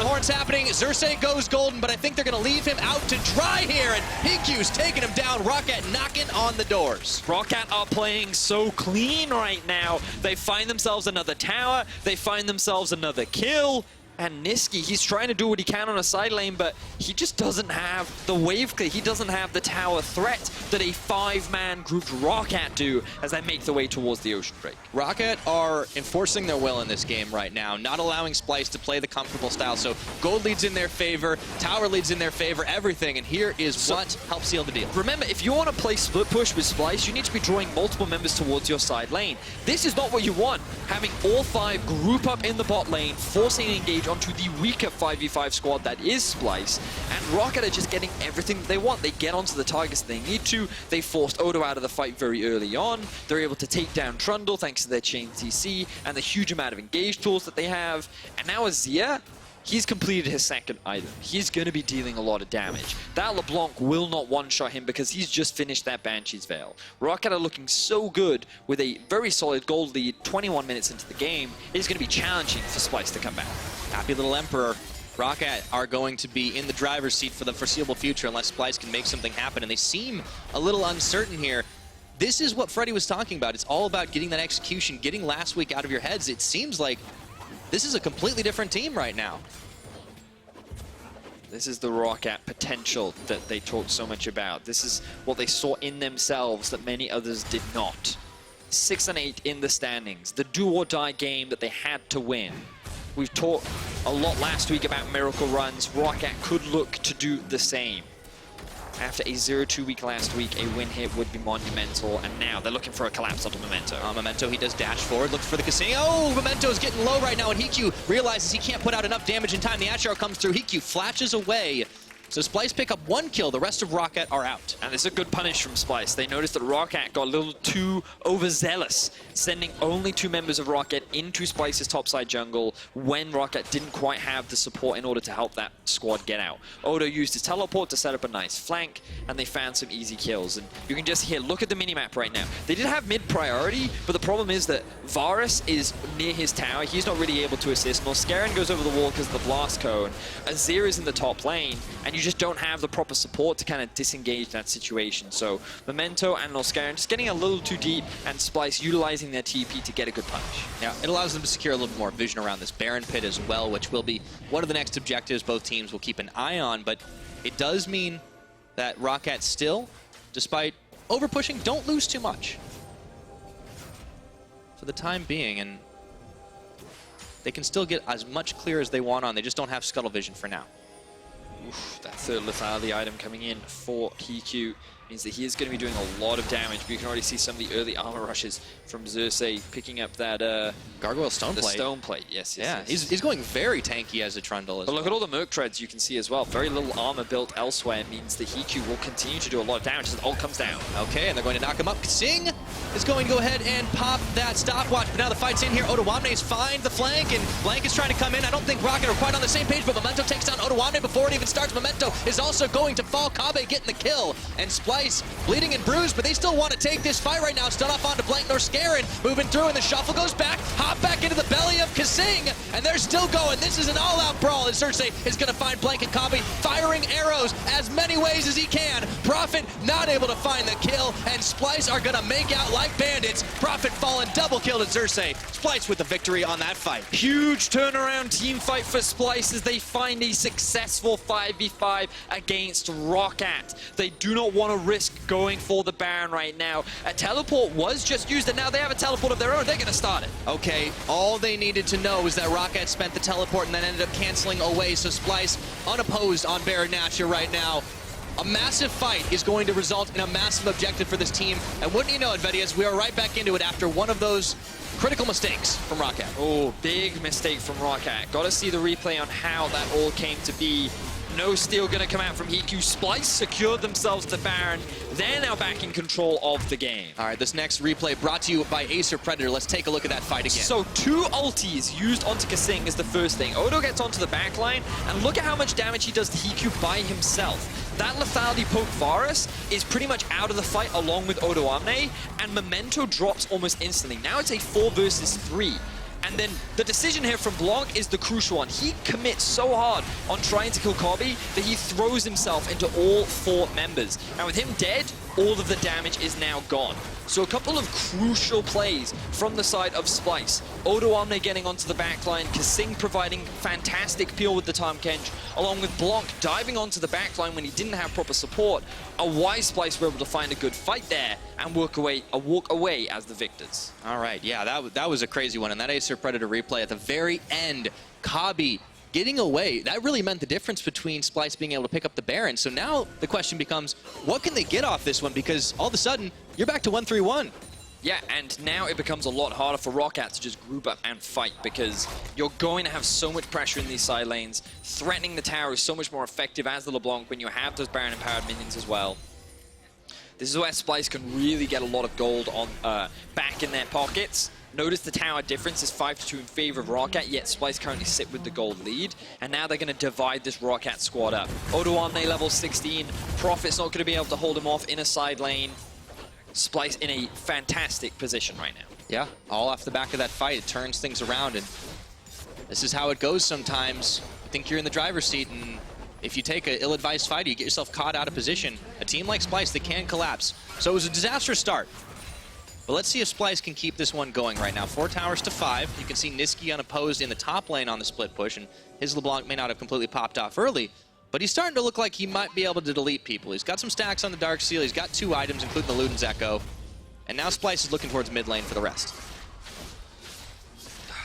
Ornn's happening. Xerxe goes golden, but I think they're going to leave him out to dry here, and Heaq's taking him down. ROCCAT knocking on the doors. ROCCAT are playing so clean right now. They find themselves another tower. They find themselves another kill. And Nisqy, he's trying to do what he can on a side lane, but he just doesn't have the wave clear. He doesn't have the tower threat that a 5-man grouped ROCCAT do as they make the way towards the Ocean Drake. ROCCAT are enforcing their will in this game right now, not allowing Splyce to play the comfortable style. So gold leads in their favor, tower leads in their favor, everything. And here is what helps seal the deal. Remember, if you want to play split push with Splyce, you need to be drawing multiple members towards your side lane. This is not what you want. Having all 5 group up in the bot lane, forcing an engage onto the weaker 5v5 squad that is Splyce, and ROCCAT are just getting everything that they want. They get onto the targets they need to. They forced Odo out of the fight very early on. They're able to take down Trundle thanks to their chain TC and the huge amount of engage tools that they have. And now Azir, he's completed his second item. He's going to be dealing a lot of damage. That LeBlanc will not one-shot him because he's just finished that Banshee's Veil. ROCCAT are looking so good with a very solid gold lead 21 minutes into the game. It's going to be challenging for Splyce to come back. Happy little Emperor. ROCCAT are going to be in the driver's seat for the foreseeable future unless Splyce can make something happen, and they seem a little uncertain here. This is what Freddie was talking about. It's all about getting that execution, getting last week out of your heads. It seems like this is a completely different team right now. This is the ROCCAT potential that they talked so much about. This is what they saw in themselves that many others did not. 6 and 8 in the standings. The do-or-die game that they had to win. We've talked a lot last week about miracle runs. ROCCAT could look to do the same. After a 0-2 week last week, a win here would be monumental, and now they're looking for a collapse onto Memento. Memento, he does dash forward, looks for the Kasing. Oh, Memento's getting low right now, and Heaq realizes he can't put out enough damage in time. The Ashe comes through, Heaq flashes away. So Splyce pick up 1 kill, the rest of ROCCAT are out. And this is a good punish from Splyce. They noticed that ROCCAT got a little too overzealous, sending only 2 members of ROCCAT into Splyce's topside jungle when ROCCAT didn't quite have the support in order to help that squad get out. Odo used his teleport to set up a nice flank, and they found some easy kills. And you can just hear, look at the minimap right now. They did have mid priority, but the problem is that Varus is near his tower. He's not really able to assist. Norskeren goes over the wall because of the blast cone. Azir is in the top lane, and you just don't have the proper support to kind of disengage that situation. So Memento and Norskeren just getting a little too deep, and Splyce utilizing their TP to get a good punish. Yeah, it allows them to secure a little bit more vision around this Baron pit as well, which will be one of the next objectives both teams will keep an eye on, but it does mean that ROCCAT still, despite over-pushing, don't lose too much for the time being, and they can still get as much clear as they want on. They just don't have scuttle vision for now. Oof, that third lethality item coming in for Heaq means that he is going to be doing a lot of damage, but you can already see some of the early armor rushes from Xerxe picking up that Gargoyle Stone Plate. Stone Plate, yes. Yeah, yes. he's going very tanky as a Trundle as But well. look at all the Merc Treads you can see as well. Very little armor built elsewhere means that Heaq will continue to do a lot of damage as the ult comes down. Okay, and they're going to knock him up. Kasing is going to go ahead and pop that stopwatch, but now the fight's in here. Odoamne's find the flank, and Blanc is trying to come in. I don't think ROCCAT are quite on the same page, but Memento takes down Odoamne before it even starts. Memento is also going to fall. Kobbe getting the kill, and Splyce bleeding and bruised, but they still want to take this fight right now. Stun off onto Blanc. Norskeren moving through, and the shuffle goes back. Hop back into the belly of Kasing, and they're still going. This is an all-out brawl, and Xerxe is going to find Blanc and Kobbe firing arrows as many ways as he can. Prophet not able to find the kill, and Splyce are going to make out like bandits. Prophet falling, double kill to Xerxe. Splyce with the victory on that fight. Huge turnaround team fight for Splyce as they find a successful 5v5 against ROCCAT. They do not want to risk going for the Baron right now. A teleport was just used, and now they have a teleport of their own. They're going to start it. Okay, all they needed to know was that ROCCAT spent the teleport and then ended up canceling away, so Splyce unopposed on Baron Nashor right now. A massive fight is going to result in a massive objective for this team, and wouldn't you know it, VODS, we are right back into it after one of those critical mistakes from ROCCAT. Oh, big mistake from ROCCAT. Got to see the replay on how that all came to be. No steal going to come out from Heaq. Splyce secured themselves to Baron. They're now back in control of the game. All right, this next replay brought to you by Acer Predator. Let's take a look at that fight again. So 2 ultis used onto Kasing is the first thing. Odo gets onto the back line, and look at how much damage he does to Heaq by himself. That lethality poke Varus is pretty much out of the fight along with Odoamne, and Memento drops almost instantly. Now it's a 4 versus 3. And then the decision here from Blanc is the crucial one. He commits so hard on trying to kill Kobbe that he throws himself into all 4 members. And with him dead, all of the damage is now gone. So a couple of crucial plays from the side of Splyce. Odoamne getting onto the backline, Kasing providing fantastic peel with the Tahm Kench, along with Blanc diving onto the backline when he didn't have proper support. A wise Splyce were able to find a good fight there and walk away as the victors. All right, yeah, that was a crazy one. And that Acer Predator replay at the very end, Kobbe getting away, that really meant the difference between Splyce being able to pick up the Baron. So now the question becomes, what can they get off this one? Because all of a sudden, you're back to 1-3-1. Yeah, and now it becomes a lot harder for ROCCAT to just group up and fight because you're going to have so much pressure in these side lanes. Threatening the tower is so much more effective as the LeBlanc when you have those Baron-empowered minions as well. This is where Splyce can really get a lot of gold on back in their pockets. Notice the tower difference is 5-2 in favor of ROCCAT, yet Splyce currently sit with the gold lead. And now they're going to divide this ROCCAT squad up. Odoamne level 16. Prophet's not going to be able to hold him off in a side lane. Splyce in a fantastic position right now. Yeah, all off the back of that fight. It turns things around, and this is how it goes sometimes. You think you're in the driver's seat, and if you take an ill-advised fight, you get yourself caught out of position. A team like Splyce, they can collapse. So it was a disastrous start. But let's see if Splyce can keep this one going right now. 4 towers to 5. You can see Nisqy unopposed in the top lane on the split push, and his LeBlanc may not have completely popped off early, but he's starting to look like he might be able to delete people. He's got some stacks on the Dark Seal. He's got 2 items, including the Luden's Echo. And now Splyce is looking towards mid lane for the rest.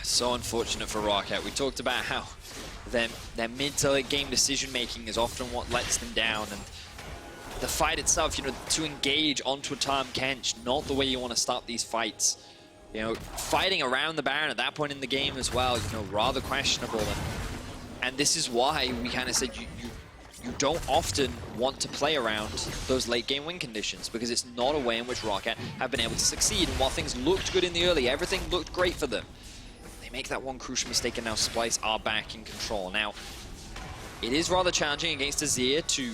So unfortunate for ROCCAT. We talked about how their mid to late game decision making is often what lets them down, and the fight itself, you know, to engage onto a Tahm Kench, not the way you want to start these fights. You know, fighting around the Baron at that point in the game as well, you know, rather questionable. And this is why we kind of said you don't often want to play around those late game win conditions, because it's not a way in which ROCCAT have been able to succeed. And while things looked good in the early, everything looked great for them. They make that one crucial mistake, and now Splyce are back in control. Now, it is rather challenging against Azir to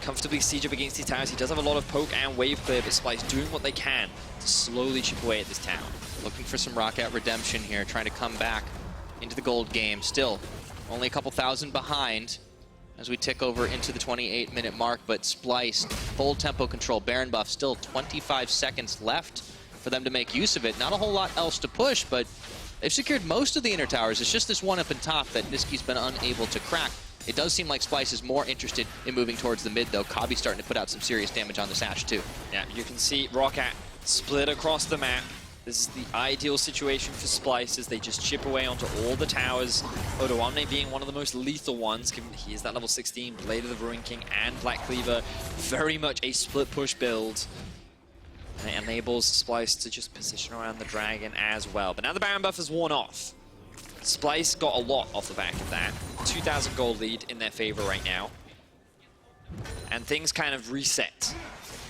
comfortably siege up against these towers. He does have a lot of poke and wave clear, but Splyce doing what they can to slowly chip away at this tower. Looking for some ROCCAT redemption here, trying to come back into the gold game. Still, only a couple thousand behind as we tick over into the 28-minute mark, but Splyce, full tempo control, Baron buff, still 25 seconds left for them to make use of it. Not a whole lot else to push, but they've secured most of the inner towers. It's just this one up in top that Nisqy's been unable to crack. It does seem like Splyce is more interested in moving towards the mid, though. Kobbe's starting to put out some serious damage on this Ashe, too. Yeah, you can see ROCCAT split across the map. This is the ideal situation for Splyce as they just chip away onto all the towers. Odoamne being one of the most lethal ones, given he is that level 16, Blade of the Ruin King and Black Cleaver. Very much a split push build. And it enables Splyce to just position around the dragon as well. But now the Baron buff has worn off. Splyce got a lot off the back of that. 2,000 gold lead in their favor right now. And things kind of reset.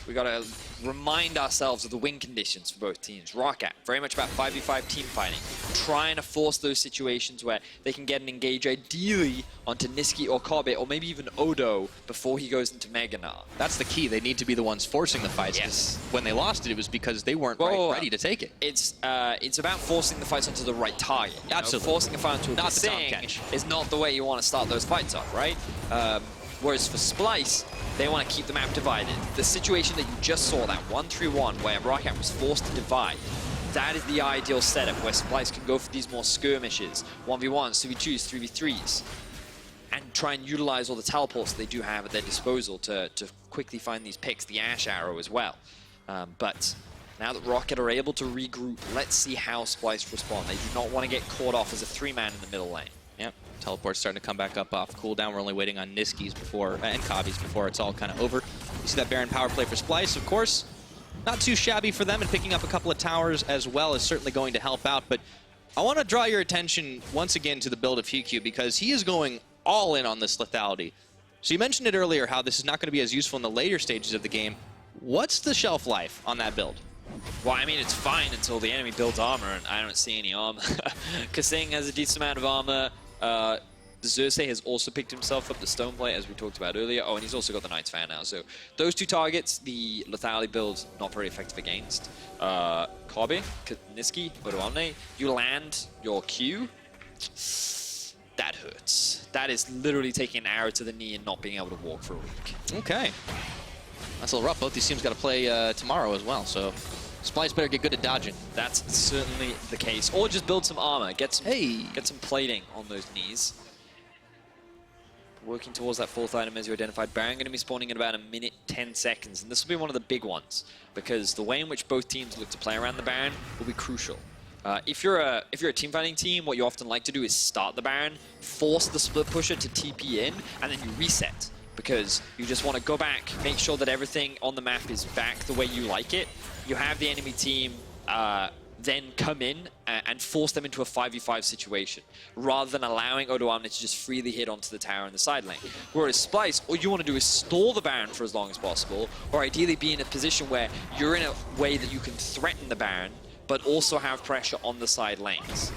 We gotta remind ourselves of the win conditions for both teams. ROCCAT, very much about 5v5 team fighting. Trying to force those situations where they can get an engage ideally onto Nisqy or Kobbe, or maybe even Odo before he goes into Mega Gnar. That's the key. They need to be the ones forcing the fights. Yes. When they lost it, it was because they weren't ready to take it. It's about forcing the fights onto the right target. Absolutely. Forcing a fight onto a Tahm Kasing Kench is not the way you want to start those fights off, right? Whereas for Splyce, they want to keep the map divided. The situation that you just saw, that 1-3-1, where ROCCAT was forced to divide, that is the ideal setup where Splyce can go for these more skirmishes, 1v1s, 2v2s, 3v3s, and try and utilize all the teleports they do have at their disposal to quickly find these picks, the Ashe arrow as well. But now that ROCCAT are able to regroup, let's see how Splyce respond. They do not want to get caught off as a 3-man in the middle lane. Yep, teleport's starting to come back up off cooldown. We're only waiting on Nisqy's before, and Kobbe's before it's all kind of over. You see that Baron power play for Splyce, of course. Not too shabby for them, and picking up a couple of towers as well is certainly going to help out. But I want to draw your attention once again to the build of Heaq, because he is going all in on this lethality. So you mentioned it earlier, how this is not going to be as useful in the later stages of the game. What's the shelf life on that build? Well, I mean, it's fine until the enemy builds armor, and I don't see any armor. Kasing has a decent amount of armor. Xerxe has also picked himself up the stone plate, as we talked about earlier. Oh, and he's also got the Knight's Fan now. So those two targets, the lethality build, not very effective against. Kobbe, Nisqy, Odoamne, you land your Q. That hurts. That is literally taking an arrow to the knee and not being able to walk for a week. Okay. That's a little rough. Both these teams got to play tomorrow as well, so Splyce better get good at dodging. That's certainly the case. Or just build some armor. Get some plating on those knees. Working towards that fourth item as you identified. Baron going to be spawning in about 1 minute 10 seconds, and this will be one of the big ones, because the way in which both teams look to play around the Baron will be crucial. If you're a team fighting team, what you often like to do is start the Baron, force the split pusher to TP in, and then you reset. Because you just want to go back, make sure that everything on the map is back the way you like it. You have the enemy team then come in and force them into a 5v5 situation, rather than allowing Odoamne to just freely hit onto the tower in the side lane. Whereas Splyce, all you want to do is stall the Baron for as long as possible, or ideally be in a position where you're in a way that you can threaten the Baron, but also have pressure on the side lanes.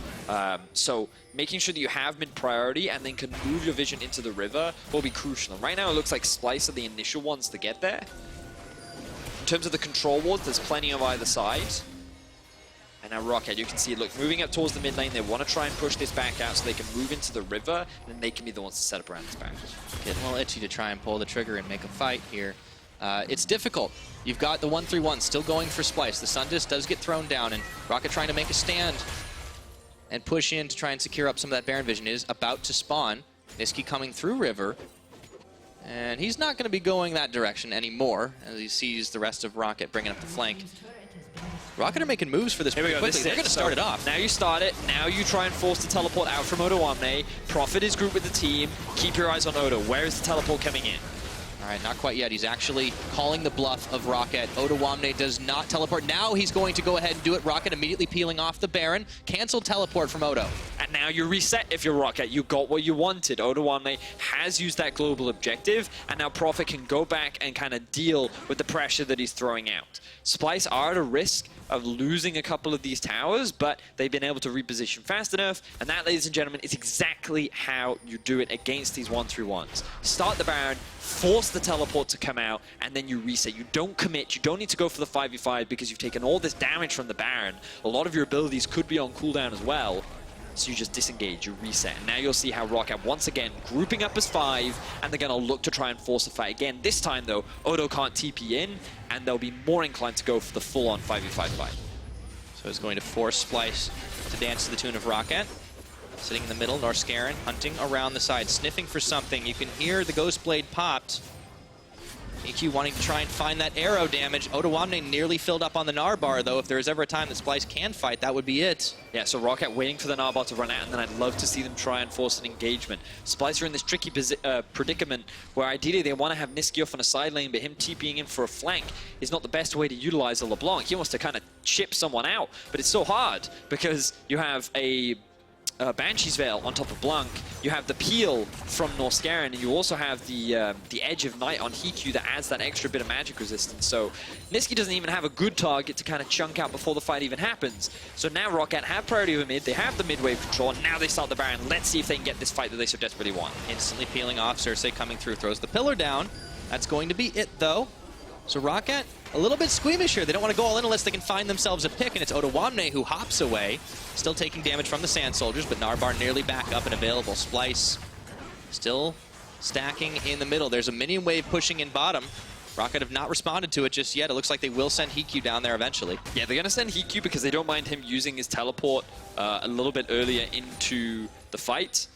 So making sure that you have mid priority and then can move your vision into the river will be crucial. And right now it looks like Splyce are the initial ones to get there. In terms of the control wards, there's plenty of either side. And now ROCCAT, you can see, look, moving up towards the mid lane, they want to try and push this back out so they can move into the river, and then they can be the ones to set up around this back. Getting a little itchy to try and pull the trigger and make a fight here. It's difficult. You've got the 1-3-1 still going for Splyce. The Sun Disc does get thrown down, and ROCCAT trying to make a stand and push in to try and secure up some of that Baron vision is about to spawn. Nisqy coming through river, and he's not going to be going that direction anymore as he sees the rest of ROCCAT bringing up the flank. ROCCAT are making moves for this pretty quickly. They're going to start it off. Now you start it. Now you try and force the teleport out from Odoamne. Prophet is grouped with the team. Keep your eyes on Odo. Where is the teleport coming in? All right, not quite yet. He's actually calling the bluff of ROCCAT. Odoamne does not teleport. Now he's going to go ahead and do it. ROCCAT immediately peeling off the Baron. Cancel teleport from Odo. And now you reset if you're ROCCAT. You got what you wanted. Odoamne has used that global objective, and now Prophet can go back and kind of deal with the pressure that he's throwing out. Splyce are at a risk of losing a couple of these towers, but they've been able to reposition fast enough, and that, ladies and gentlemen, is exactly how you do it against these 1-3-1s. Start the Baron, force the teleport to come out, and then you reset. You don't commit, you don't need to go for the 5v5 because you've taken all this damage from the Baron. A lot of your abilities could be on cooldown as well. So you just disengage, you reset, and now you'll see how ROCCAT, once again, grouping up as 5, and they're going to look to try and force a fight again. This time, though, Odo can't TP in, and they'll be more inclined to go for the full-on 5v5 fight. So it's going to force Splyce to dance to the tune of ROCCAT. Sitting in the middle, Norskeren hunting around the side, sniffing for something. You can hear the Ghost Blade popped. EQ wanting to try and find that arrow damage. Odoamne nearly filled up on the Gnar bar, though. If there is ever a time that Splyce can fight, that would be it. Yeah, so ROCCAT waiting for the Gnar bar to run out, and then I'd love to see them try and force an engagement. Splyce are in this tricky predicament where ideally they want to have Nisqy off on a side lane, but him TPing in for a flank is not the best way to utilize a LeBlanc. He wants to kind of chip someone out, but it's so hard because you have a Banshee's Veil on top of Blanc, you have the peel from Norskeren, and you also have the Edge of Night on Heaq that adds that extra bit of magic resistance. So Nisqy doesn't even have a good target to kind of chunk out before the fight even happens. So now ROCCAT have priority over mid, they have the mid-wave control, and now they start the Baron. Let's see if they can get this fight that they so desperately want. Instantly peeling off, Xerxe coming through, throws the pillar down. That's going to be it, though. So ROCCAT, a little bit squeamish here. They don't want to go all in unless they can find themselves a pick, and it's Odoamne who hops away. Still taking damage from the Sand Soldiers, but Gnar bar nearly back up and available. Splyce still stacking in the middle. There's a minion wave pushing in bottom. ROCCAT have not responded to it just yet. It looks like they will send Heaq down there eventually. Yeah, they're going to send Heaq because they don't mind him using his teleport a little bit earlier into the fight.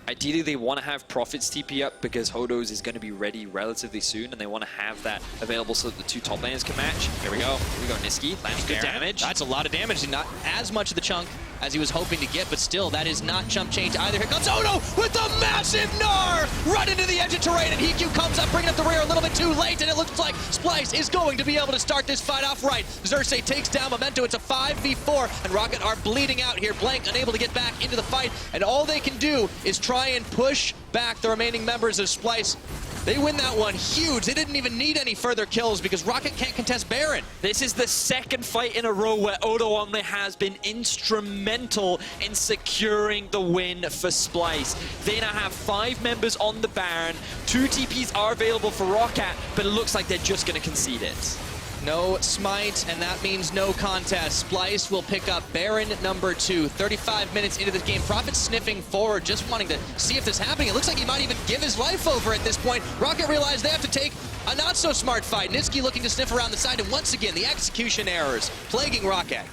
Ideally, they want to have Profits TP up because Hodos is going to be ready relatively soon, and they want to have that available so that the two top laners can match. Here we go. Here we go, Nisqy. Lands good damage. That's a lot of damage. Not as much of the chunk as he was hoping to get, but still, that is not chump change either. Here comes Odo with a massive Gnar! Right into the edge of terrain, and Heaq comes up, bringing up the rear a little bit too late, and it looks like Splyce is going to be able to start this fight off right. Xerxe takes down Memento. It's a 5v4, and ROCCAT are bleeding out here. Blanc unable to get back into the fight, and all they can do is try and push back the remaining members of Splyce. They win that one huge. They didn't even need any further kills because ROCCAT can't contest Baron. This is the second fight in a row where Odoamne has been instrumental in securing the win for Splyce. They now have 5 members on the Baron. 2 TPs are available for ROCCAT, but it looks like they're just going to concede it. No smite, and that means no contest. Splyce will pick up Baron number 2. 35 minutes into this game. Prophet sniffing forward, just wanting to see if this is happening. It looks like he might even give his life over at this point. ROCCAT realized they have to take a not-so-smart fight. Nisqy looking to sniff around the side, and once again, the execution errors plaguing ROCCAT.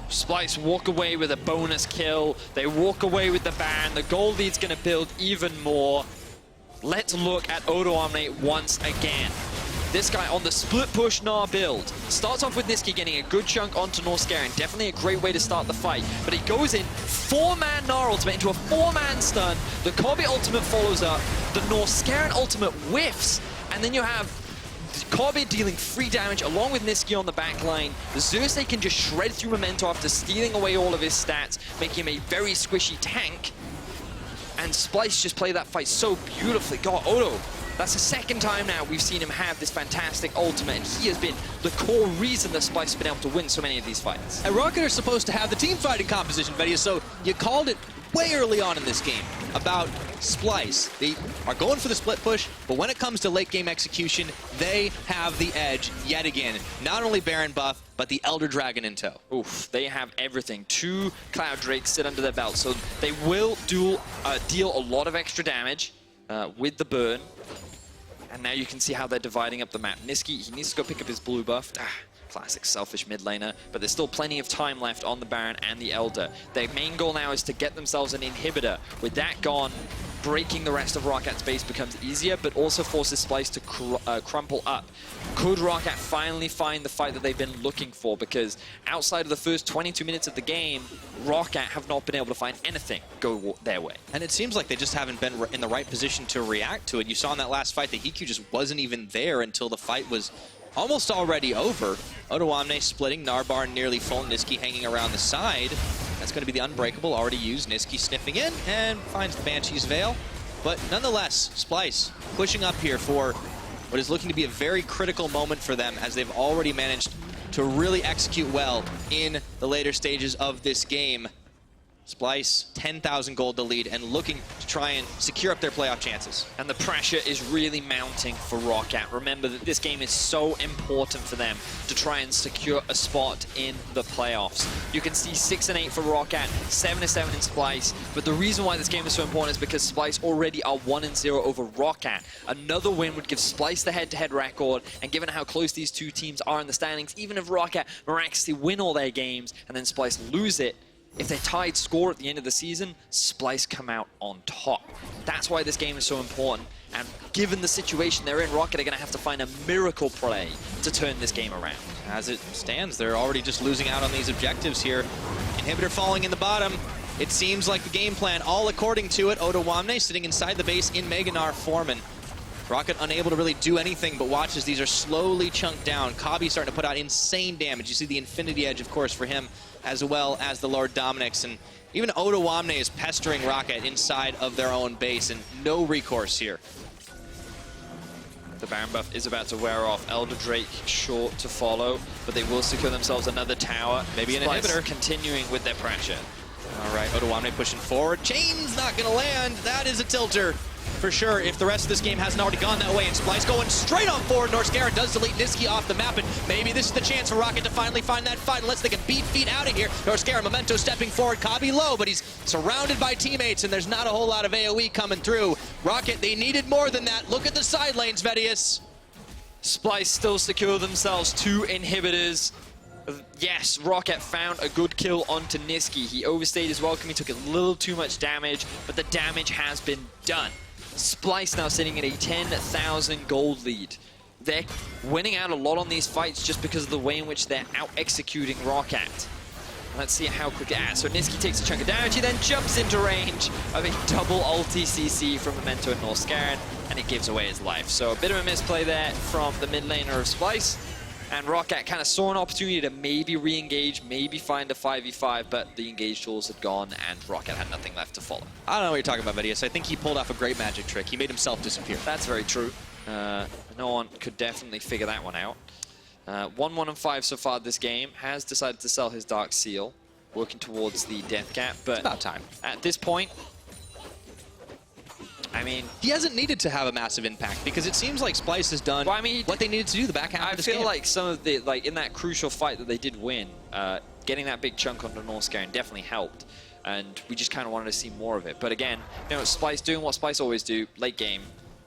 Splyce walk away with a bonus kill. They walk away with the Baron. The gold lead's going to build even more. Let's look at Odoamne once again. This guy on the split push Gnar build starts off with Nisqy getting a good chunk onto Norskeren. Definitely a great way to start the fight. But he goes in 4-man Gnar ultimate into a 4-man stun. The Kobbe ultimate follows up. The Norskeren ultimate whiffs. And then you have Kobbe dealing free damage along with Nisqy on the back line. Xerxe can just shred through Memento after stealing away all of his stats, making him a very squishy tank. And Splyce just play that fight so beautifully. God, Odo. That's the second time now we've seen him have this fantastic ultimate, and he has been the core reason that Splyce has been able to win so many of these fights. And ROCCAT are supposed to have the team fighting composition, Vedia, so you called it way early on in this game about Splyce. They are going for the split push, but when it comes to late game execution, they have the edge yet again. Not only Baron buff, but the Elder Dragon in tow. Oof, they have everything. 2 Cloud Drakes sit under their belt, so they will deal a lot of extra damage with the burn. And now you can see how they're dividing up the map. Nisqy, he needs to go pick up his blue buff. Classic selfish mid laner. But there's still plenty of time left on the Baron and the Elder. Their main goal now is to get themselves an inhibitor. With that gone, breaking the rest of ROCCAT's base becomes easier, but also forces Splyce to crumple up. Could ROCCAT finally find the fight that they've been looking for? Because outside of the first 22 minutes of the game, ROCCAT have not been able to find anything go their way. And it seems like they just haven't been in the right position to react to it. You saw in that last fight that Heaq just wasn't even there until the fight was almost already over. Odoamne splitting, Gnar bar nearly full, Nisqy hanging around the side. That's going to be the Unbreakable, already used. Nisqy sniffing in and finds the Banshee's Veil. But nonetheless, Splyce pushing up here for what is looking to be a very critical moment for them, as they've already managed to really execute well in the later stages of this game. Splyce, 10,000 gold to lead and looking to try and secure up their playoff chances. And the pressure is really mounting for ROCCAT. Remember that this game is so important for them to try and secure a spot in the playoffs. You can see 6-8 for ROCCAT, 7-7 in Splyce. But the reason why this game is so important is because Splyce already are 1-0 over ROCCAT. Another win would give Splyce the head-to-head record. And given how close these two teams are in the standings, even if ROCCAT miraculously win all their games and then Splyce lose it, if they're tied score at the end of the season, Splyce come out on top. That's why this game is so important. And given the situation they're in, ROCCAT are going to have to find a miracle play to turn this game around. As it stands, they're already just losing out on these objectives here. Inhibitor falling in the bottom. It seems like the game plan, all according to it. Odoamne sitting inside the base in Gnar Foreman. ROCCAT unable to really do anything, but watch as these are slowly chunked down. Kobbe starting to put out insane damage. You see the Infinity Edge, of course, for him, as well as the Lord Dominix. And even Odoamne is pestering ROCCAT inside of their own base, and no recourse here. The Baron buff is about to wear off. Elder Drake short to follow, but they will secure themselves another tower. Maybe an Splyce inhibitor. Continuing with their pressure. All right, Odoamne pushing forward. Chain's not going to land. That is a tilter for sure if the rest of this game hasn't already gone that way. And Splyce going straight on forward. Norskeren does delete Nisqy off the map, and maybe this is the chance for ROCCAT to finally find that fight unless they can beat feet out of here. Norskeren, Memento stepping forward. Kobbe low, but he's surrounded by teammates, and there's not a whole lot of AoE coming through. ROCCAT, they needed more than that. Look at the side lanes, VODS. Splyce still secure themselves 2 inhibitors. Yes, ROCCAT found a good kill onto Nisqy. He overstayed his welcome. He took a little too much damage, but the damage has been done. Splyce now sitting at a 10,000 gold lead. They're winning out a lot on these fights just because of the way in which they're out-executing ROCCAT. Let's see how quick. So Nisqy takes a chunk of damage. He then jumps into range of a double ulti CC from Memento and Norskeren, and it gives away his life. So a bit of a misplay there from the mid laner of Splyce. And ROCCAT kind of saw an opportunity to maybe re-engage, maybe find a 5v5, but the engage tools had gone, and ROCCAT had nothing left to follow. I don't know what you're talking about, VODS. I think he pulled off a great magic trick. He made himself disappear. That's very true. No one could definitely figure that one out. 1-1-5 so far this game. Has decided to sell his Dark Seal, working towards the death cap, but it's about time. At this point, I mean, he hasn't needed to have a massive impact because it seems like Splyce has done what they needed to do the back half of this game. I feel like some of the, in that crucial fight that they did win, getting that big chunk onto Norskeren definitely helped, and we just kind of wanted to see more of it. But again, you know, Splyce doing what Splyce always do, late game.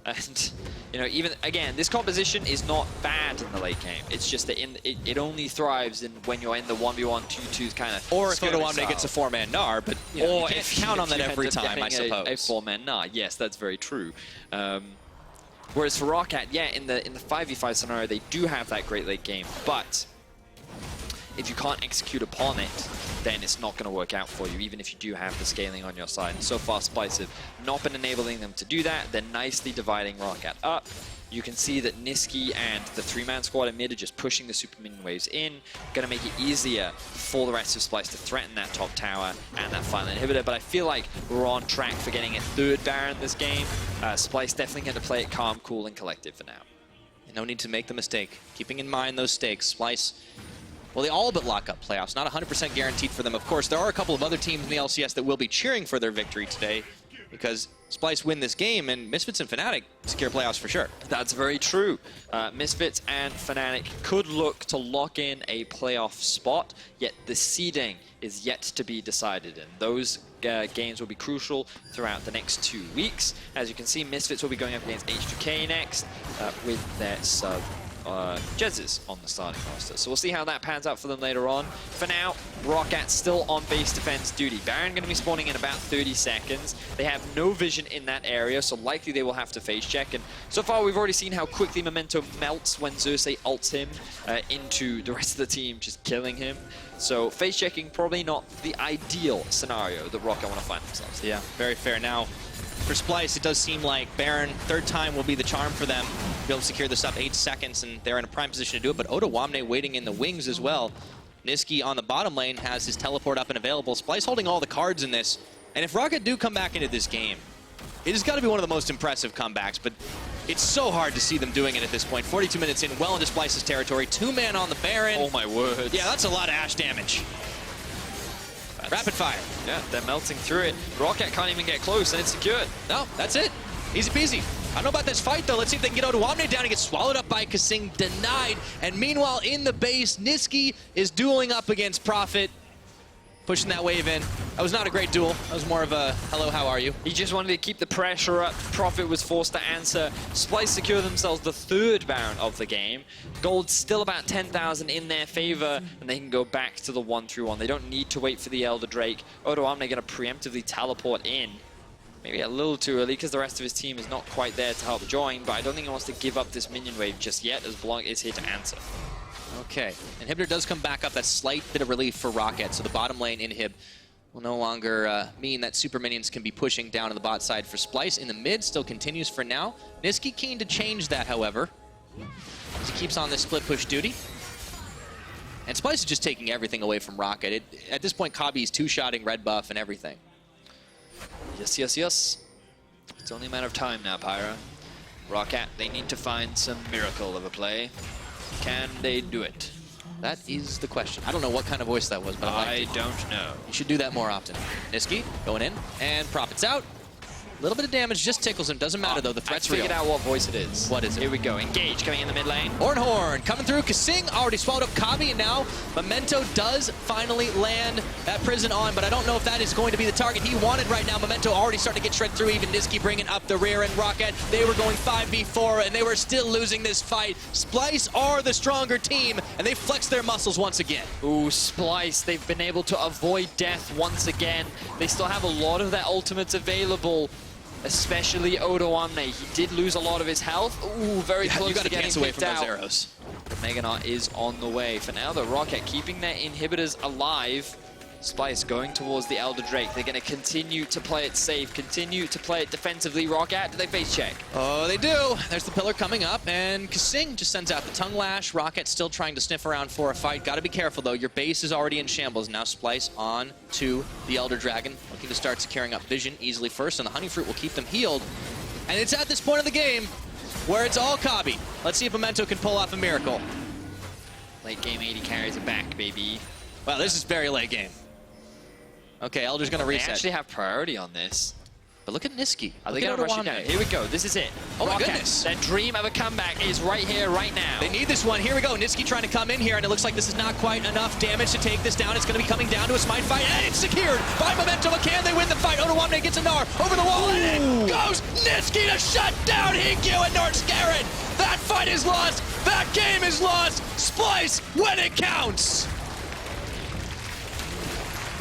And, you know, even, again, this composition is not bad in the late game. It's just that it only thrives when you're in the 1v1, 2v2 kind of. Or if Odoamne gets a 4-man Gnar, but you know, you can't count on that every time, I suppose. A 4-man Gnar, yes, that's very true. Whereas for ROCCAT, yeah, in the 5v5 scenario, they do have that great late game, but if you can't execute upon it, then it's not going to work out for you, even if you do have the scaling on your side. And so far, Splyce have not been enabling them to do that. They're nicely dividing ROCCAT up. You can see that Nisqy and the 3-man squad in mid are just pushing the super minion waves in. Going to make it easier for the rest of Splyce to threaten that top tower and that final inhibitor. But I feel like we're on track for getting a 3rd Baron this game. Splyce definitely going to play it calm, cool, and collected for now. No need to make the mistake. Keeping in mind those stakes, Splyce, well, they all but lock up playoffs. Not 100% guaranteed for them. Of course, there are a couple of other teams in the LCS that will be cheering for their victory today because Splyce win this game and Misfits and Fnatic secure playoffs for sure. That's very true. Misfits and Fnatic could look to lock in a playoff spot, yet the seeding is yet to be decided, and those games will be crucial throughout the next 2 weeks. As you can see, Misfits will be going up against H2K next with their sub Xerxe on the starting roster. So we'll see how that pans out for them later on. For now, ROCCAT still on base defense duty. Baron going to be spawning in about 30 seconds. They have no vision in that area, so likely they will have to phase check. And so far, we've already seen how quickly Memento melts when Xerxe ults him into the rest of the team, just killing him. So phase checking probably not the ideal scenario that ROCCAT want to find themselves. Yeah, very fair. Now, for Splyce, it does seem like Baron, 3rd time will be the charm for them. Be able to secure this up 8 seconds, and they're in a prime position to do it. But Odoamne waiting in the wings as well. Nisqy on the bottom lane has his teleport up and available. Splyce holding all the cards in this. And if ROCCAT do come back into this game, it has got to be one of the most impressive comebacks. But it's so hard to see them doing it at this point. 42 minutes in, well into Splyce's territory. 2-man on the Baron. Oh my word. Yeah, that's a lot of Ashe damage. Rapid fire. Yeah, they're melting through it. ROCCAT can't even get close, and it's secured. No, that's it. Easy peasy. I don't know about this fight, though. Let's see if they can get Odoamne down. He gets swallowed up by Kasing, denied. And meanwhile, in the base, Nisqy is dueling up against Prophet. pushing that wave in. That was not a great duel. That was more of a, hello, how are you? He just wanted to keep the pressure up. Prophet was forced to answer. Splyce secure themselves the 3rd Baron of the game. Gold's still about 10,000 in their favor, and they can go back to the 1-3-1. They don't need to wait for the Elder Drake. Odoamne going to preemptively teleport in. Maybe a little too early because the rest of his team is not quite there to help join, but I don't think he wants to give up this minion wave just yet, as Blanc is here to answer. Okay, Inhibitor does come back up. That slight bit of relief for ROCCAT, so the bottom lane Inhib will no longer mean that super minions can be pushing down to the bot side for Splyce. In the mid, still continues for now. Nisqy keen to change that, however, as he keeps on this split push duty. And Splyce is just taking everything away from ROCCAT. At this point, Kobbe is two-shotting red buff and everything. Yes, yes, yes. It's only a matter of time now, Pyra. ROCCAT, they need to find some miracle of a play. Can they do it? That is the question. I don't know what kind of voice that was, but I don't know. You should do that more often. Nisqy going in, and Prophet's out. A little bit of damage just tickles him. Doesn't matter, though. The threat's real. I figured out what voice it is. What is it? Here we go. Engage coming in the mid lane. Ornn coming through. Kasing already swallowed up Kobbe, and now Memento does finally land that prison on, but I don't know if that is going to be the target he wanted right now. Memento already starting to get shredded through. Even Nisqy bringing up the rear, and ROCCAT, they were going 5v4, and they were still losing this fight. Splyce are the stronger team, and they flex their muscles once again. Ooh, Splyce, they've been able to avoid death once again. They still have a lot of their ultimates available. Especially Odoamne. He did lose a lot of his health. Ooh, very close to getting away kicked from out. those arrows. The Mega Gnar is on the way. For now, though, ROCCAT keeping their inhibitors alive. Splyce going towards the Elder Drake. They're going to continue to play it safe, continue to play it defensively. ROCCAT, do they face check? Oh, they do. There's the pillar coming up, and Kasing just sends out the tongue lash. ROCCAT still trying to sniff around for a fight. Got to be careful, though. Your base is already in shambles. Now Splyce on to the Elder Dragon, looking to start securing up vision easily first, and the Honey Fruit will keep them healed. And it's at this point of the game where it's all Kobbe. Let's see if Memento can pull off a miracle. Late game 80 carries it back, baby. Well, this is very late game. Okay, Elder's going to reset. They actually have priority on this. But look at Nisqy. Are they going to rush it down? Here we go. This is it. Oh, my ROCCAT, goodness. Their dream of a comeback is right here, right now. They need this one. Here we go. Nisqy trying to come in here, and it looks like this is not quite enough damage to take this down. It's going to be coming down to a smite fight, and it's secured by Memento. But can they win the fight? Odoamne gets a Gnar over the wall, and it goes Nisqy to shut down Heaq and Norskeren. That fight is lost. That game is lost. Splyce when it counts.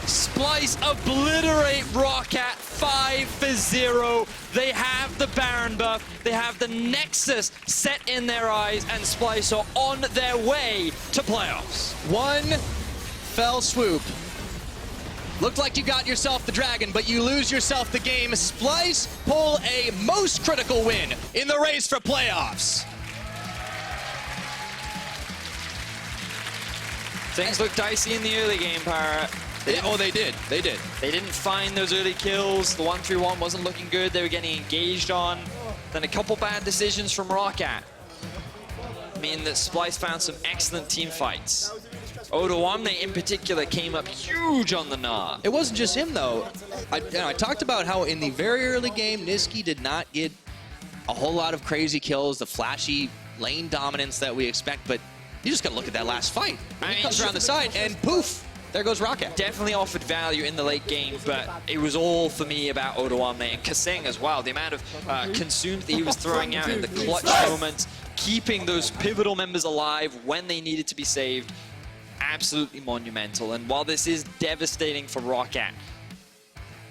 Splyce obliterate ROCCAT 5-0. They have the Baron buff. They have the Nexus set in their eyes, and Splyce are on their way to playoffs. One fell swoop. Looked like you got yourself the dragon, but you lose yourself the game. Splyce pull a most critical win in the race for playoffs. Things look dicey in the early game, Pyra. They did. They did. They didn't find those early kills. The 1-3-1 wasn't looking good. They were getting engaged on. Then a couple bad decisions from ROCCAT mean that Splyce found some excellent team fights. Odoamne in particular came up huge on the Gnar. It wasn't just him, though. I talked about how in the very early game, Nisqy did not get a whole lot of crazy kills, the flashy lane dominance that we expect, but you just got to look at that last fight. He comes around the side, and poof, there goes ROCCAT. Definitely offered value in the late game, but it was all for me about Odoamne and Kasing as well. The amount of consume that he was throwing out in the clutch moments, keeping those pivotal members alive when they needed to be saved, absolutely monumental. And while this is devastating for ROCCAT,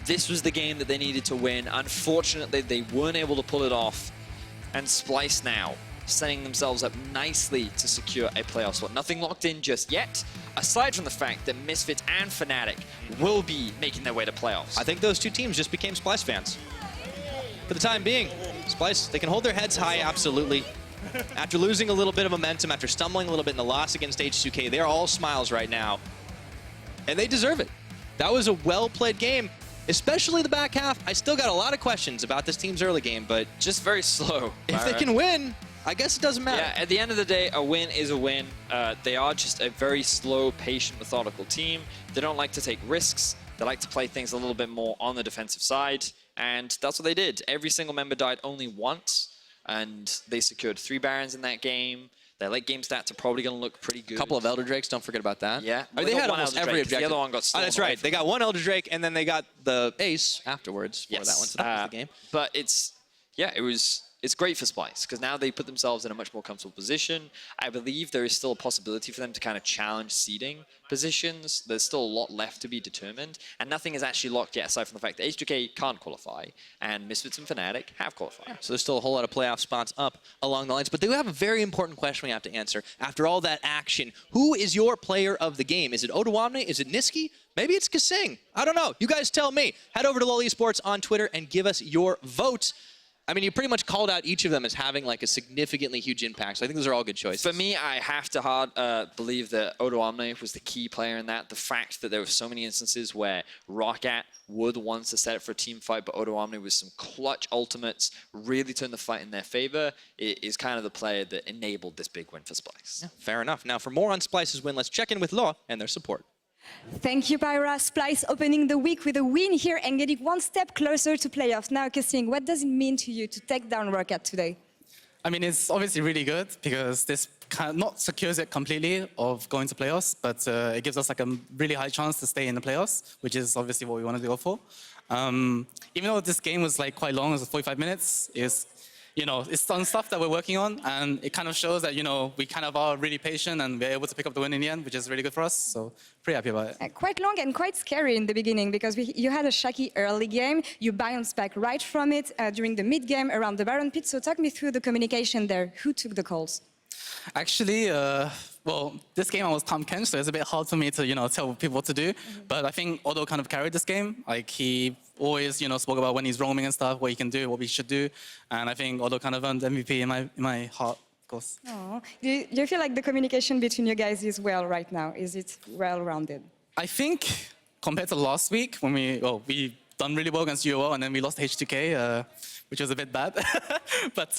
this was the game that they needed to win. Unfortunately, they weren't able to pull it off. And Splyce now setting themselves up nicely to secure a playoff spot. Nothing locked in just yet, aside from the fact that Misfits and Fnatic will be making their way to playoffs. I think those two teams just became Splyce fans. For the time being, Splyce, they can hold their heads high, absolutely. After losing a little bit of momentum, after stumbling a little bit in the loss against H2K, they're all smiles right now. And they deserve it. That was a well-played game, especially the back half. I still got a lot of questions about this team's early game, but just very slow. If they can win, I guess it doesn't matter. Yeah, at the end of the day, a win is a win. They are just a very slow, patient, methodical team. They don't like to take risks. They like to play things a little bit more on the defensive side, and that's what they did. Every single member died only once, and they secured 3 Barons in that game. Their late game stats are probably going to look pretty good. A couple of Elder Drakes, don't forget about that. Yeah. I mean, they had almost every objective. The other one got stolen. Oh, that's right. They got one Elder Drake, and then they got the Ace afterwards for that one, so that was the game. But it's great for Splyce, because now they put themselves in a much more comfortable position. I believe there is still a possibility for them to kind of challenge seeding positions. There's still a lot left to be determined, and nothing is actually locked yet, aside from the fact that H2K can't qualify, and Misfits and Fnatic have qualified. Yeah, so there's still a whole lot of playoff spots up along the lines, but they have a very important question we have to answer. After all that action, who is your player of the game? Is it Odoamne? Is it Nisqy? Maybe it's Kasing. I don't know. You guys tell me. Head over to lolesports on Twitter and give us your votes. I mean, you pretty much called out each of them as having like a significantly huge impact. So I think those are all good choices. For me, I have to believe that Odoamne was the key player in that. The fact that there were so many instances where ROCCAT were the ones to set it for a team fight, but Odoamne with some clutch ultimates really turned the fight in their favor. It is kind of the player that enabled this big win for Splyce. Yeah, fair enough. Now, for more on Splyce's win, let's check in with Law and their support. Thank you, Pyra. Splyce opening the week with a win here and getting one step closer to playoffs. Now, Kasing, what does it mean to you to take down ROCCAT today? I mean, it's obviously really good because this kind of not secures it completely of going to playoffs, but it gives us like a really high chance to stay in the playoffs, which is obviously what we wanted to go for. Even though this game was like quite long, it was 45 minutes, it's some stuff that we're working on, and it kind of shows that, we kind of are really patient and we're able to pick up the win in the end, which is really good for us. So pretty happy about it. Quite long and quite scary in the beginning because you had a shaky early game. You bounced back right from it during the mid game around the Baron pit. So talk me through the communication there. Who took the calls? Actually, well, this game I was Tahm Kench, so it's a bit hard for me to, tell people what to do. But I think Odo kind of carried this game. Like, he always, spoke about when he's roaming and stuff, what he can do, what we should do. And I think Odo kind of earned MVP in my heart, of course. Oh. Do you feel like the communication between you guys is well right now? Is it well-rounded? I think compared to last week, when we done really well against UOL, and then we lost H2K, which was a bit bad. But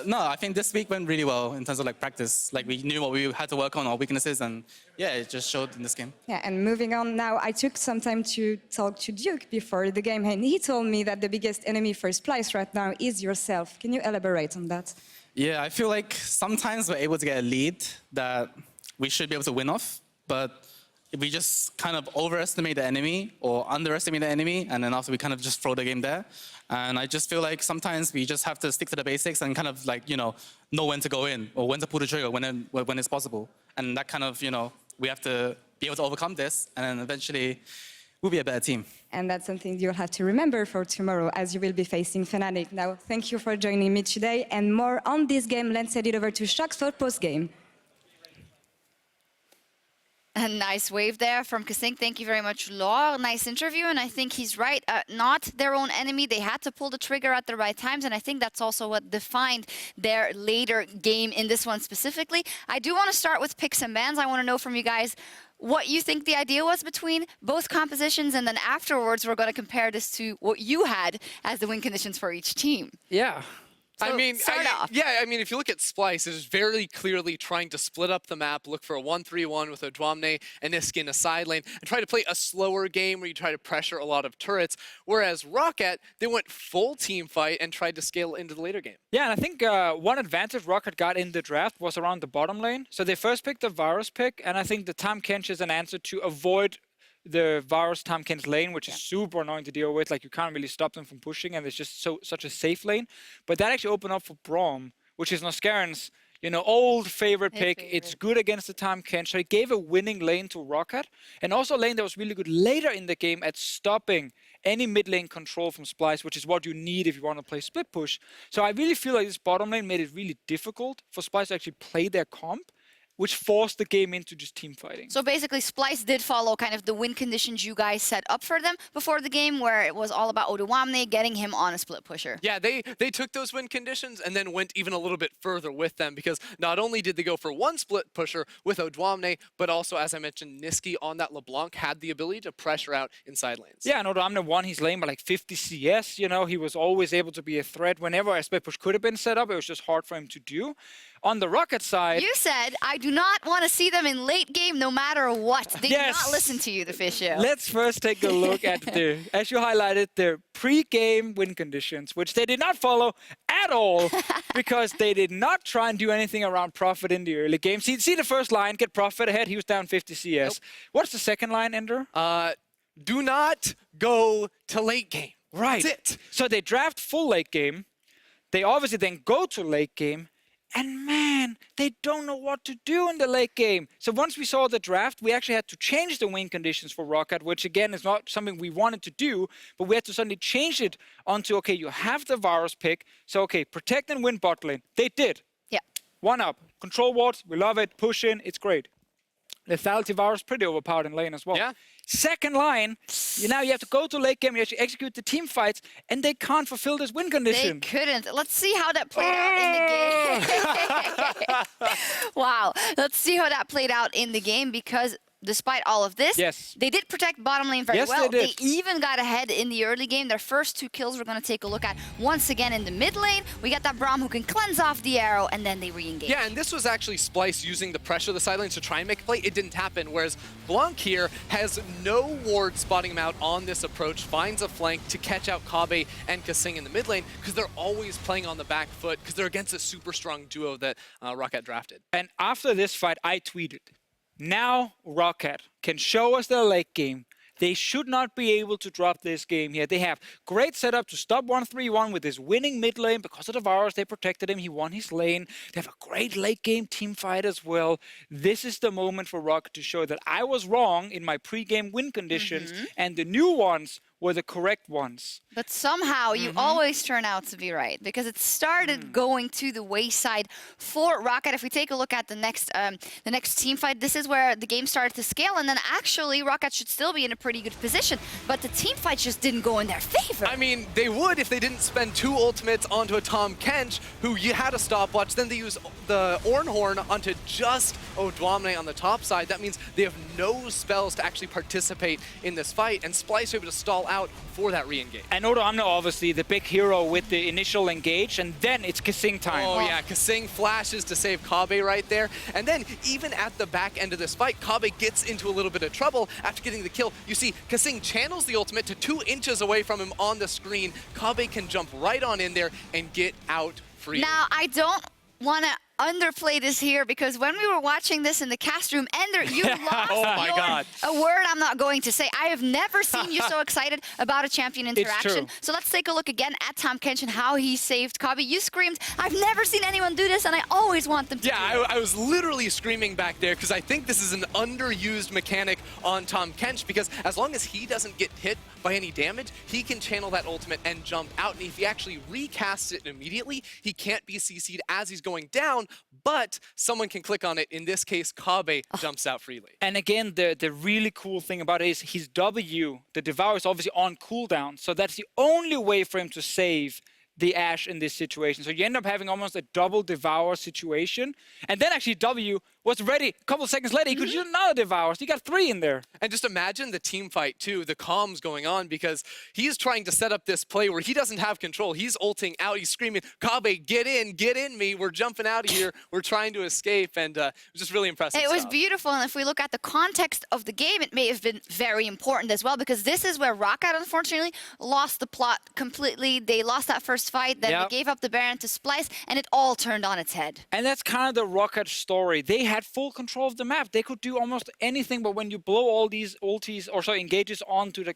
no, I think this week went really well in terms of like practice. Like, we knew what we had to work on, our weaknesses, and yeah, it just showed in this game. Yeah, and moving on now, I took some time to talk to Duke before the game, and he told me that the biggest enemy for Splyce right now is yourself. Can you elaborate on that? Yeah, I feel like sometimes we're able to get a lead that we should be able to win off, but we just kind of overestimate the enemy or underestimate the enemy, and then after we kind of just throw the game there. And I just feel like sometimes we just have to stick to the basics and kind of like, know when to go in or when to pull the trigger when it's possible. And that kind of, we have to be able to overcome this, and then eventually we'll be a better team. And that's something you'll have to remember for tomorrow as you will be facing Fnatic. Now, thank you for joining me today. And more on this game, let's head it over to Xerxe for post-game. A nice wave there from Kasing. Thank you very much, Law. Nice interview, and I think he's right. Not their own enemy. They had to pull the trigger at the right times, and I think that's also what defined their later game in this one specifically. I do want to start with picks and bans. I want to know from you guys what you think the idea was between both compositions, and then afterwards we're going to compare this to what you had as the win conditions for each team. Yeah. So I mean, if you look at Splyce, it is very clearly trying to split up the map, look for a 1-3-1 with Odoamne and Nisqy in a side lane, and try to play a slower game where you try to pressure a lot of turrets. Whereas ROCCAT, they went full team fight and tried to scale into the later game. Yeah, and I think one advantage ROCCAT got in the draft was around the bottom lane. So they first picked the Varus pick, and I think the Tahm Kench is an answer to avoid the Varus Tahm Kench lane, which is super annoying to deal with. Like, you can't really stop them from pushing, and it's just such a safe lane. But that actually opened up for Braum, which is Norskeren's, old favorite pick. It's good against the Tahm Kench. So it gave a winning lane to ROCCAT, and also a lane that was really good later in the game at stopping any mid lane control from Splyce, which is what you need if you want to play split push. So I really feel like this bottom lane made it really difficult for Splyce to actually play their comp, which forced the game into just team fighting. So basically, Splyce did follow kind of the win conditions you guys set up for them before the game, where it was all about Odoamne, getting him on a split pusher. Yeah, they took those win conditions and then went even a little bit further with them, because not only did they go for one split pusher with Odoamne, but also, as I mentioned, Nisqy on that LeBlanc had the ability to pressure out inside lanes. Yeah, and Odoamne won his lane by like 50 CS. He was always able to be a threat whenever a split push could have been set up. It was just hard for him to do. On the ROCCAT side... You said, I do do not want to see them in late game no matter what. They do Yes. not listen to you, the Fisher. Let's first take a look at as you highlighted, the pre-game win conditions, which they did not follow at all because they did not try and do anything around Prophet in the early game. See the first line, get Prophet ahead, he was down 50 CS. What's the second line, Ender? Do not go to late game. Right. That's it. So they draft full late game. They obviously then go to late game. And man, they don't know what to do in the late game. So once we saw the draft, we actually had to change the win conditions for ROCCAT, which again is not something we wanted to do, but we had to suddenly change it onto, okay, you have the Varus pick. So, okay, protect and win bot lane. They did. Yeah. 1-up. Control wards, we love it. Push in, it's great. Lethality Varus, pretty overpowered in lane as well. Yeah. Second line, now you have to go to late game, you actually execute the team fights, and they can't fulfill this win They condition. couldn't. Let's see how that played out in the game. Wow. Let's see how that played out in the game because despite all of this, Yes. they did protect bottom lane very Yes, well. they did. even got ahead in the early game. Their first 2 kills we're going to take a look at once again in the mid lane. We got that Braum who can cleanse off the arrow, and then they re-engage. Yeah, and this was actually Splyce using the pressure of the side lanes to try and make a play. It didn't happen, whereas Blanc here has no ward spotting him out on this approach, finds a flank to catch out Kobbe and Kasing in the mid lane because they're always playing on the back foot because they're against a super strong duo that ROCCAT drafted. And after this fight, I tweeted, now ROCCAT can show us their late game. They should not be able to drop this game here. They have great setup to stop 1-3-1 with this winning mid lane. Because of the Varus, they protected him. He won his lane. They have a great late game team fight as well. This is the moment for ROCCAT to show that I was wrong in my pre-game win conditions and the new ones were the correct ones. But somehow you always turn out to be right because it started going to the wayside for ROCCAT. If we take a look at the next team fight, this is where the game started to scale, and then actually ROCCAT should still be in a pretty good position, but the team fight just didn't go in their favor. I mean, they would if they didn't spend 2 ultimates onto a Tahm Kench, who you had a stopwatch, then they use the Ornn onto just Odoamne on the top side. That means they have no spells to actually participate in this fight, and Splyce are able to stall out for that re-engage. And Odoamne, obviously, the big hero with the initial engage, and then it's Kasing time. Oh yeah, Kasing flashes to save Kobbe right there. And then even at the back end of this fight, Kobbe gets into a little bit of trouble after getting the kill. You see, Kasing channels the ultimate to 2 inches away from him on the screen. Kobbe can jump right on in there and get out free. Now, I don't want to underplay this here because when we were watching this in the cast room, Ender, you lost Oh my God. a word I'm not going to say. I have never seen you so excited about a champion interaction. true. So let's take a look again at Tahm Kench and how he saved Kobbe. You screamed, I've never seen anyone do this, and I always want them to do Yeah, it. I was literally screaming back there because I think this is an underused mechanic on Tahm Kench because as long as he doesn't get hit by any damage, he can channel that ultimate and jump out. And if he actually recasts it immediately, he can't be CC'd as he's going down, but someone can click on it. In this case, Kobbe jumps out freely. And again, the really cool thing about it is his W, the Devour, is obviously on cooldown. So that's the only way for him to save the Ashe in this situation. So you end up having almost a double Devour situation. And then actually W was ready. A couple of seconds later, he could use another Devour. So he got 3 in there. And just imagine the team fight too, the comms going on because he's trying to set up this play where he doesn't have control. He's ulting out, he's screaming, Kobbe, get in me. We're jumping out of here. We're trying to escape. And it was just really impressive It was stuff. beautiful, and if we look at the context of the game, it may have been very important as well, because this is where ROCCAT, unfortunately, lost the plot completely. They lost that first fight, then Yep. they gave up the Baron to Splyce, and it all turned on its head. And that's kind of the ROCCAT story. They had full control of the map. They could do almost anything, but when you blow all these ultis, or sorry, engages onto the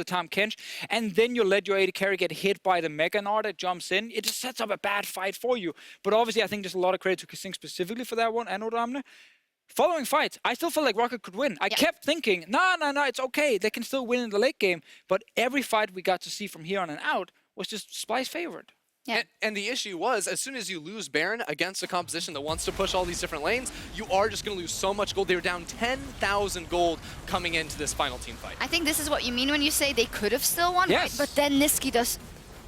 Tahm Kench, and then you let your AD carry get hit by the Mega Gnar that jumps in, it just sets up a bad fight for you. But obviously, I think there's a lot of credit to Kasing specifically for that one, and Odoamne. Following fights, I still felt like ROCCAT could win. I kept thinking, no, it's okay. They can still win in the late game. But every fight we got to see from here on and out was just Splyce favored. Yeah. And the issue was, as soon as you lose Baron against a composition that wants to push all these different lanes, you are just going to lose so much gold. They were down 10,000 gold coming into this final team fight. I think this is what you mean when you say they could have still won, Yes. right? But then Nisqy does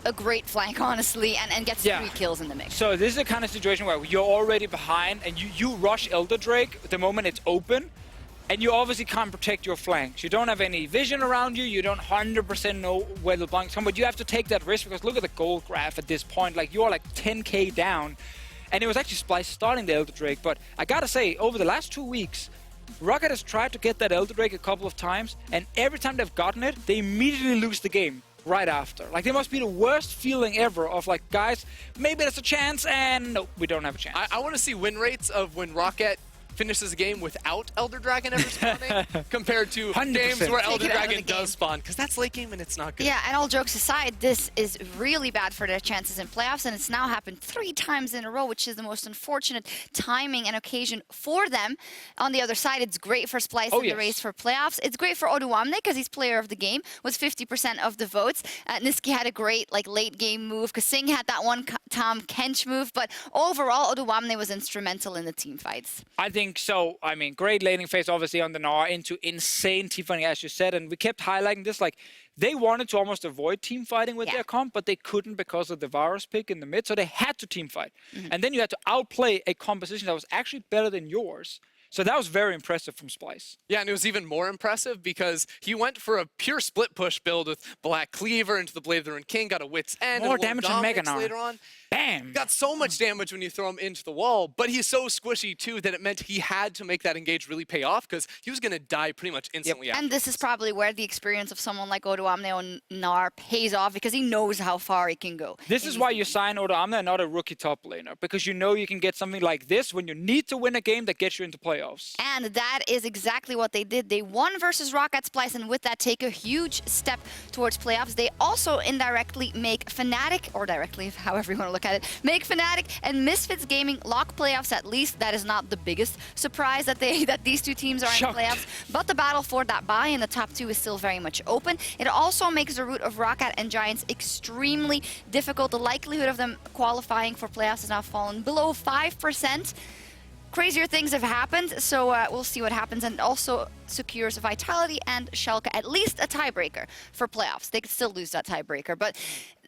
a great flank, honestly, and gets 3 kills in the mix. So this is the kind of situation where you're already behind and you rush Elder Drake the moment it's open, and you obviously can't protect your flanks. You don't have any vision around you. You don't 100% know where LeBlanc's coming, but you have to take that risk because look at the gold graph at this point. Like, you're like 10k down. and it was actually Splyce starting the Elder Drake. But I gotta say, over the last 2 weeks, ROCCAT has tried to get that Elder Drake a couple of times, and every time they've gotten it, they immediately lose the game right after. Like, they must be the worst feeling ever of like, guys, maybe there's a chance, and no, we don't have a chance. I want to see win rates of when ROCCAT finishes a game without Elder Dragon ever spawning compared to 100%. games where Elder Take it out of Dragon the game. does spawn, because that's late game and it's not good. Yeah, and all jokes aside, this is really bad for their chances in playoffs, and it's now happened 3 times in a row, which is the most unfortunate timing and occasion for them. On the other side, it's great for Splyce in the race for playoffs. It's great for Odoamne because he's player of the game with 50% of the votes. Nisqy had a great late game move. Kasing had that one Tahm Kench move, but overall, Odoamne was instrumental in the team fights. I think so. I mean, great laning phase, obviously, on the Gnar into insane team fighting, as you said. And we kept highlighting this, like, they wanted to almost avoid team fighting with their comp, but they couldn't because of the Varus pick in the mid, so they had to team fight. And then you had to outplay a composition that was actually better than yours. So that was very impressive from Splyce. Yeah, and it was even more impressive because he went for a pure split push build with Black Cleaver into the Blade of the Ruined King, got a Wit's End. More and damage than Mega Gnar. later on. Bam! Got so much damage when you throw him into the wall, but he's so squishy too that it meant he had to make that engage really pay off because he was going to die pretty much instantly after. And this is probably where the experience of someone like Odoamne or Gnar pays off because he knows how far he can go. This is why you sign Odoamne and not a rookie top laner, because you know you can get something like this when you need to win a game that gets you into playoffs. And that is exactly what they did. They won versus ROCCAT Splyce, and with that take a huge step towards playoffs. They also indirectly make Fnatic, or directly, however you want to look at it, make Fnatic and Misfits Gaming lock playoffs at least. That is not the biggest surprise that these two teams are in the playoffs, but the battle for that bye in the top 2 is still very much open. It also makes the route of ROCCAT and Giants extremely difficult. The likelihood of them qualifying for playoffs has now fallen below 5%. Crazier things have happened, so we'll see what happens. And it also secures Vitality and Xerxe at least a tiebreaker for playoffs. They could still lose that tiebreaker, but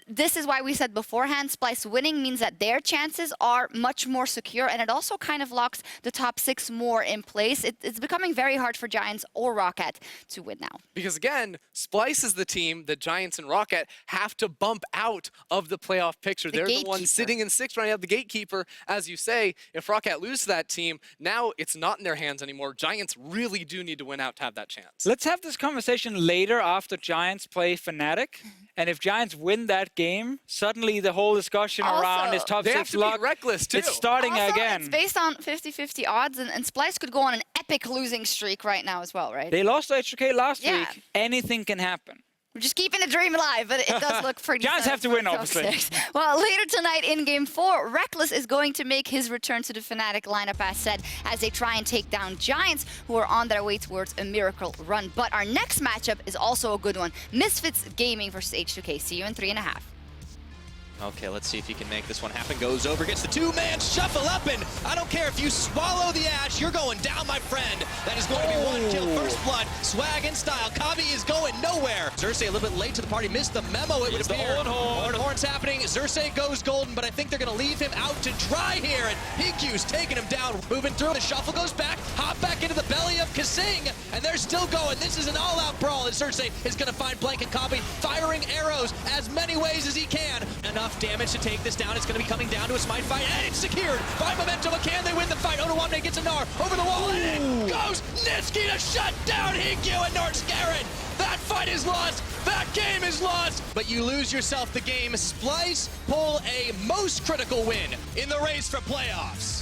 this is why we said beforehand, Splyce winning means that their chances are much more secure, and it also kind of locks the top 6 more in place. It's becoming very hard for Giants or ROCCAT to win now. Because again, Splyce is the team that Giants and ROCCAT have to bump out of the playoff picture. They're the ones sitting in 6th right now, the gatekeeper. As you say, if ROCCAT loses that team, now it's not in their hands anymore. Giants really do need to win out to have that chance. Let's have this conversation later after Giants play Fnatic. And if Giants win that game, suddenly the whole discussion around his top 6 luck, reckless too. It's starting again. It's based on 50-50 odds, and Splyce could go on an epic losing streak right now as well, right? They lost to HOK last week. Anything can happen. We're just keeping the dream alive, but it does look pretty Giants have to win, obviously. Well, later tonight in Game 4, Rekkles is going to make his return to the Fnatic lineup, as said, as they try and take down Giants, who are on their way towards a miracle run. But our next matchup is also a good one. Misfits Gaming versus H2K. See you in 3.5. Okay, let's see if he can make this one happen. Goes over, gets the 2-man shuffle up, and I don't care if you swallow the Ashe, you're going down, my friend. That is going to be 1 kill, first blood, swag and style. Kobbe is going nowhere. Xerxe a little bit late to the party, missed the memo, it would appear. Horn's happening, Xerxe goes golden, but I think they're going to leave him out to dry here, and Heaq's taking him down, moving through. The shuffle goes back, hop back into the belly of Kasing, and they're still going. This is an all-out brawl, and Xerxe is going to find Blanc and Kobbe, firing arrows as many ways as he can. Enough damage to take this down. It's going to be coming down to a smite fight, and it's secured by Memento. But can they win the fight? Odoamne gets a Gnar over the wall, and it goes Nisqy to shut down Heaq and Norskeren. That fight is lost. That game is lost. But you lose yourself the game. Splyce pull a most critical win in the race for playoffs.